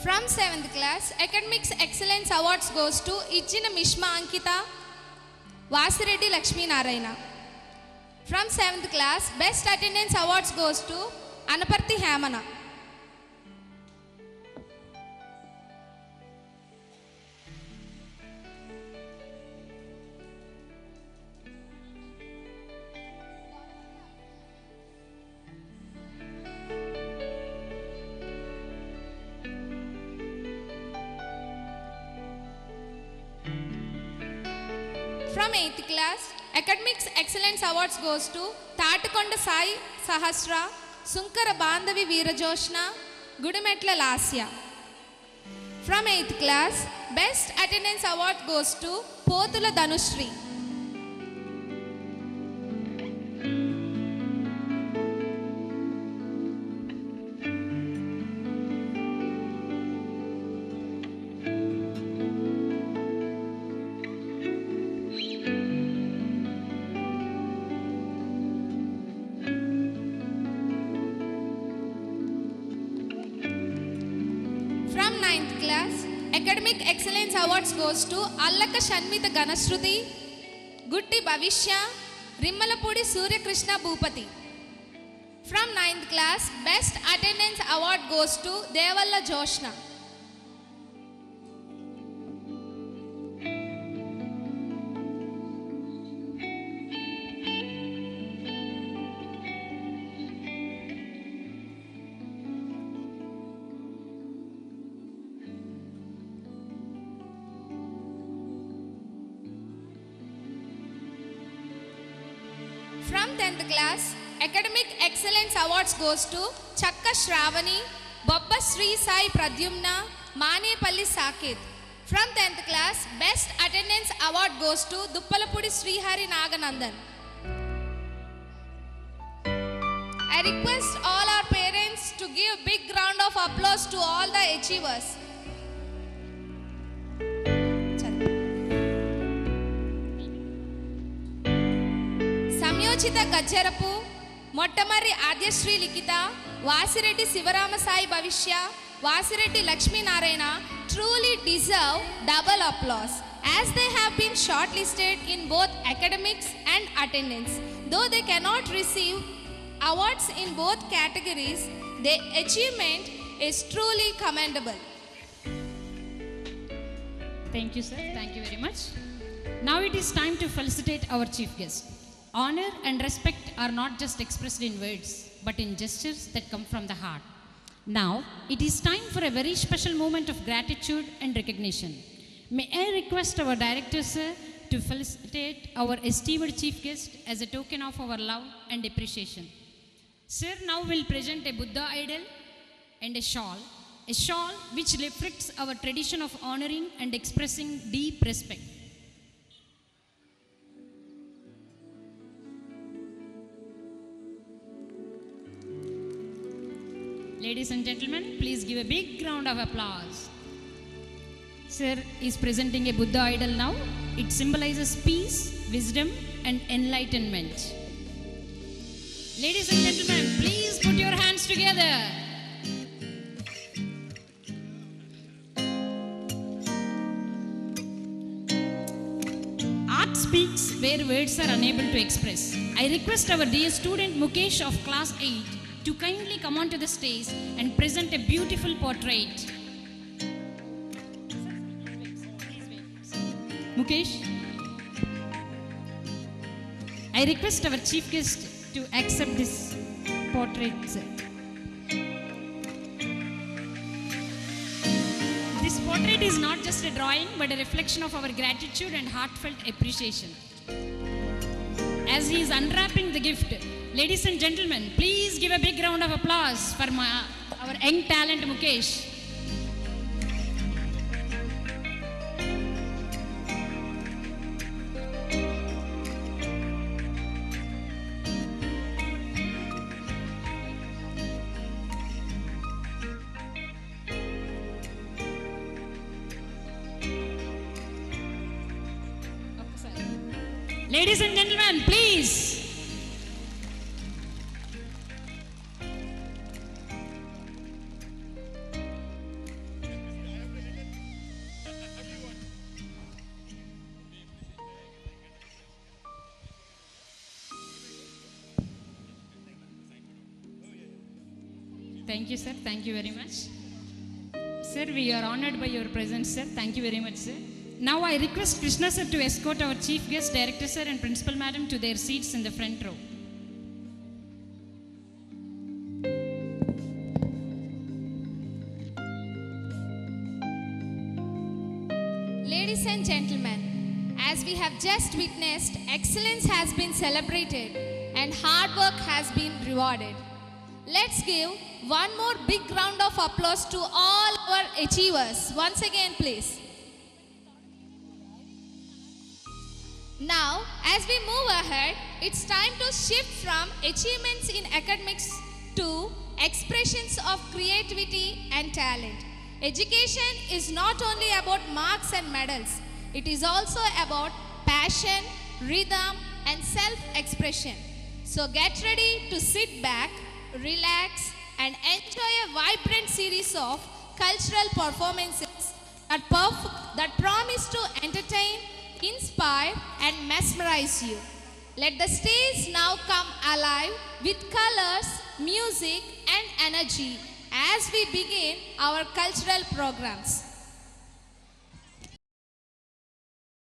From 7th class, Academics Excellence Awards goes to Ijjina Mishma Ankita, Vasireddy Lakshmi Narayana. From 7th class, Best Attendance Awards goes to Anaparthi Hemana. From 8th class, Academics Excellence Awards goes to Tatakonda Sai Sahasra, Sunkara Bandhavi Veerajoshna, Gudimetla Lasya. From 8th class, Best Attendance Award goes to Potula Dhanushri. From 9th class, Academic Excellence Awards goes to Allaka Shanmita Ganashruti, Gutti Bhavishya, Rimmalapudi Surya Krishna Bhupati. From 9th class, Best Attendance Award goes to Devalla Joshna. From 10th class, Academic Excellence Awards goes to Chakka Shravani, Babba Sri Sai Pradyumna, Manepalli Sakit. From 10th class, Best Attendance Award goes to Duppalapudi Srihari Naganandan. I request all our parents to give a big round of applause to all the achievers. Samyochita Gajjarapu, Mottamarri Adyasri Likhitha, Vasireddy Sivarama Sai Bhavishya, Vasireddy Lakshminarayana truly deserve double applause as they have been shortlisted in both academics and attendance. Though they cannot receive awards in both categories, their achievement is truly commendable. Thank you, sir. Thank you very much. Now it is time to felicitate our chief guest. Honor and respect are not just expressed in words, but in gestures that come from the heart. Now, it is time for a very special moment of gratitude and recognition. May I request our director, sir, to felicitate our esteemed chief guest as a token of our love and appreciation. Sir now will present a Buddha idol and a shawl which reflects our tradition of honoring and expressing deep respect. Ladies and gentlemen, please give a big round of applause. Sir is presenting a Buddha idol now. It symbolizes peace, wisdom, and enlightenment. Ladies and gentlemen, please put your hands together. Art speaks where words are unable to express. I request our dear student Mukesh of class 8 to kindly come onto the stage and present a beautiful portrait. Mukesh, I request our chief guest to accept this portrait, sir. This portrait is not just a drawing but a reflection of our gratitude and heartfelt appreciation. As he is unwrapping the gift, ladies and gentlemen, please give a big round of applause for our young talent Mukesh. Ladies and gentlemen, please. Thank you, sir. Thank you very much. Sir, we are honored by your presence, sir. Thank you very much, sir. Now I request Krishna sir to escort our chief guest, director sir and principal madam to their seats in the front row. Ladies and gentlemen, as we have just witnessed, excellence has been celebrated and hard work has been rewarded. Let's give one more big round of applause to all our achievers. Once again, please. Now, as we move ahead, it's time to shift from achievements in academics to expressions of creativity and talent. Education is not only about marks and medals, it is also about passion, rhythm, and self-expression. So get ready to sit back, relax, and enjoy a vibrant series of cultural performances that promise to entertain, inspire, and mesmerize you. Let the stage now come alive with colors, music, and energy as we begin our cultural programs.